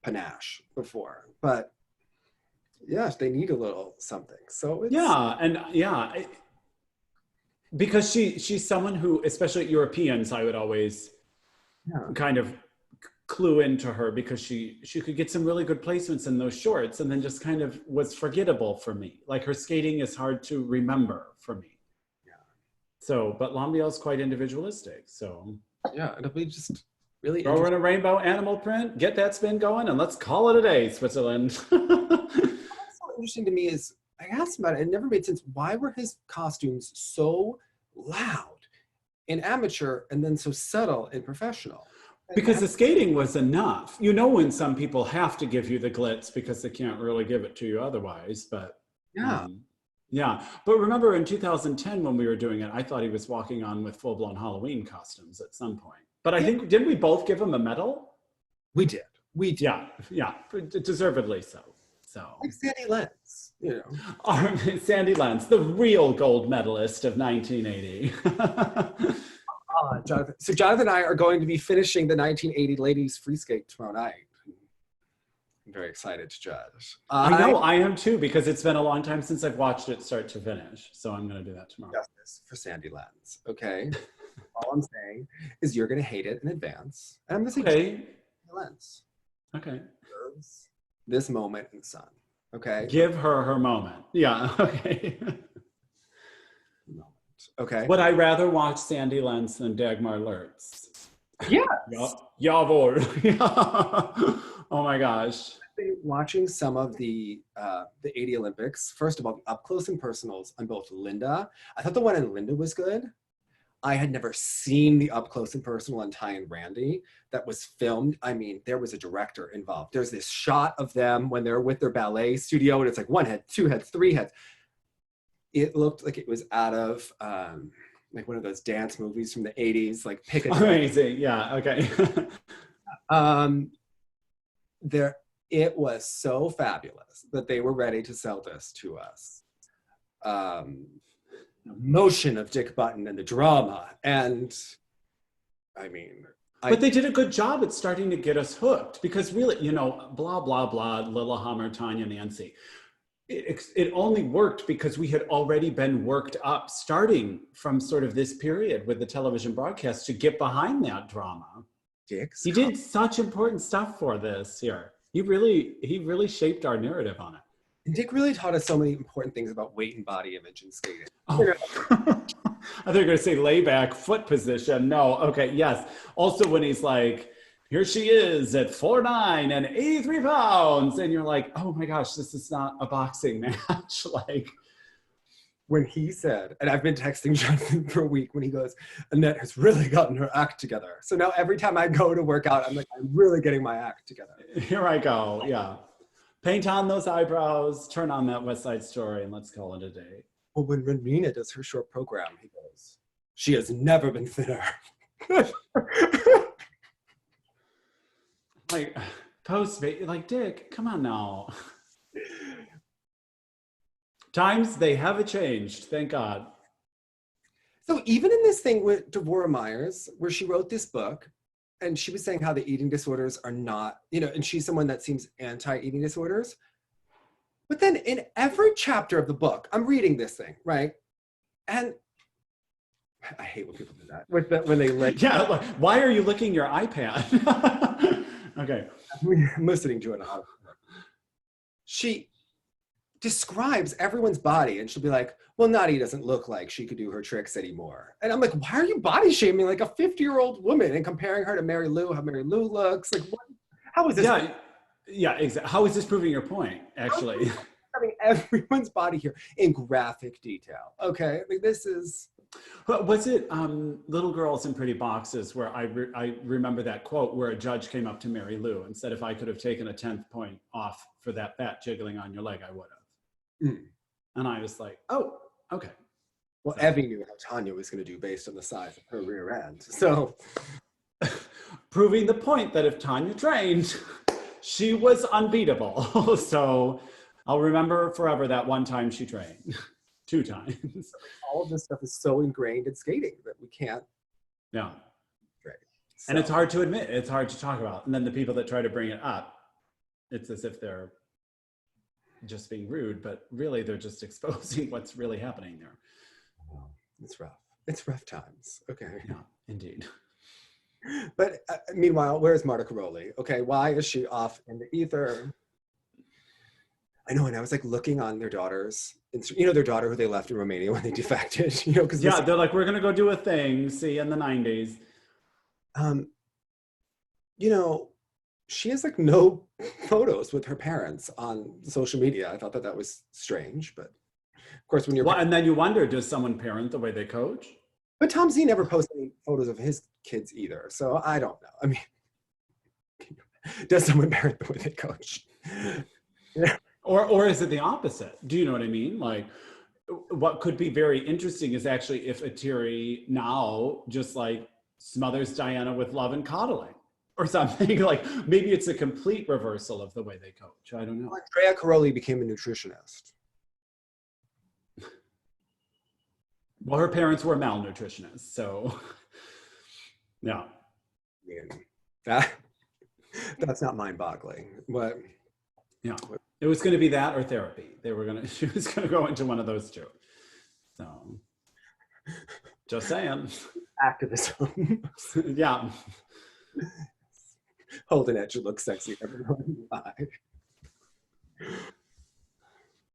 panache before, but yes, they need a little something. So it's, because she's someone who, especially Europeans, I would always kind of clue into her because she could get some really good placements in those shorts and then just kind of was forgettable for me. Like her skating is hard to remember for me. Yeah. So, but Lambiel is quite individualistic. So yeah, it'll be just really throw her in a rainbow animal print, get that spin going, and let's call it a day, Switzerland. What's so interesting to me is I asked about it. It never made sense. Why were his costumes so loud in amateur and then so subtle in professional? Because the skating was enough. You know when some people have to give you the glitz because they can't really give it to you otherwise, but yeah. But remember in 2010 when we were doing it, I thought he was walking on with full-blown Halloween costumes at some point. But I think, didn't we both give him a medal? We did. Yeah, deservedly so. Like Sandy Lenz, you know. Sandy Lenz, the real gold medalist of 1980. Jonathan. So Jonathan and I are going to be finishing the 1980 ladies free skate tomorrow night. I'm very excited to judge. I know, I am too, because it's been a long time since I've watched it start to finish. So I'm going to do that tomorrow. Justice for Sandy Lenz, okay? All I'm saying is you're going to hate it in advance. And I'm going to say Sandy Lenz. Okay. This moment in the sun, okay? Give her her moment. Yeah, okay. Okay. Would I rather watch Sandy Lenz than Dagmar Lurtz? Yeah. Jawohl. Oh my gosh. Watching some of the 80 Olympics, first of all, the up close and personals on both Linda. I thought the one on Linda was good. I had never seen the up close and personal on Ty and Randy that was filmed. I mean, there was a director involved. There's this shot of them when they're with their ballet studio and it's like one head, two heads, three heads. It looked like it was out of like one of those dance movies from the 80s, like pick a amazing, yeah, okay. It was so fabulous that they were ready to sell this to us. The motion of Dick Button and the drama, and I mean, but they did a good job at starting to get us hooked because really, you know, blah blah blah, Lillehammer, Tanya, Nancy. It only worked because we had already been worked up starting from sort of this period with the television broadcast to get behind that drama. He did such important stuff for this here. He really shaped our narrative on it. And Dick really taught us so many important things about weight and body image in skating. Oh. I thought you were going to say layback, foot position. No, okay, yes. Also when he's like, here she is at 4'9" and 83 pounds. And you're like, oh my gosh, this is not a boxing match. Like when he said, and I've been texting Jonathan for a week when he goes, Annette has really gotten her act together. So now every time I go to work out, I'm like, I'm really getting my act together. Here I go, yeah. Paint on those eyebrows, turn on that West Side Story, and let's call it a day. Well, when Renina does her short program, he goes, she has never been thinner. Like, like, Dick, come on now. Times, they have changed, thank God. So even in this thing with Deborah Myers, where she wrote this book, and she was saying how the eating disorders are not, you know, and she's someone that seems anti-eating disorders. But then in every chapter of the book, I'm reading this thing, right? And I hate when people do that. When they lick. Yeah, like, why are you licking your iPad? Okay. I'm listening to it. She describes everyone's body and she'll be like, well, Nadi doesn't look like she could do her tricks anymore. And I'm like, why are you body shaming like a 50-year-old woman and comparing her to Mary Lou, how Mary Lou looks? Like, what? How is this? Yeah, exactly. How is this proving your point, actually? I mean, everyone's body here in graphic detail. Okay, like this is But was it Little Girls in Pretty Boxes where I remember that quote where a judge came up to Mary Lou and said, if I could have taken a 10th point off for that bat jiggling on your leg, I would have. Mm. And I was like, oh, okay. Well, so. Evie knew how Tanya was going to do based on the size of her rear end. So proving the point that if Tanya trained, she was unbeatable. So I'll remember forever that one time she trained. 2 times. All of this stuff is so ingrained in skating that we can't. Yeah. Right. So. And it's hard to admit, it's hard to talk about. And then the people that try to bring it up, it's as if they're just being rude, but really they're just exposing what's really happening there. Oh, it's rough. It's rough times. Okay. Yeah, indeed. But meanwhile, where's Marta Caroli? Okay, why is she off in the ether? I know, and I was like looking on their daughters, their daughter who they left in Romania when they defected, because they're like, we're gonna go do a thing, see, in the 90s. She has like no photos with her parents on social media. I thought that was strange, but of course when you're... Well, and then you wonder, does someone parent the way they coach? But Tom Z never posted any photos of his kids either, so I don't know. I mean, does someone parent the way they coach? Yeah. Or is it the opposite? Do you know what I mean? Like, what could be very interesting is actually if Atiri now just like smothers Diana with love and coddling or something. Like maybe it's a complete reversal of the way they coach. I don't know. Andrea Caroli became a nutritionist. Well, her parents were malnutritionists, so yeah. That's not mind-boggling, but yeah. It was going to be that or therapy. She was going to go into one of those two. So, just saying. Activism. Yeah. Holding it, you look sexy, everyone. Bye.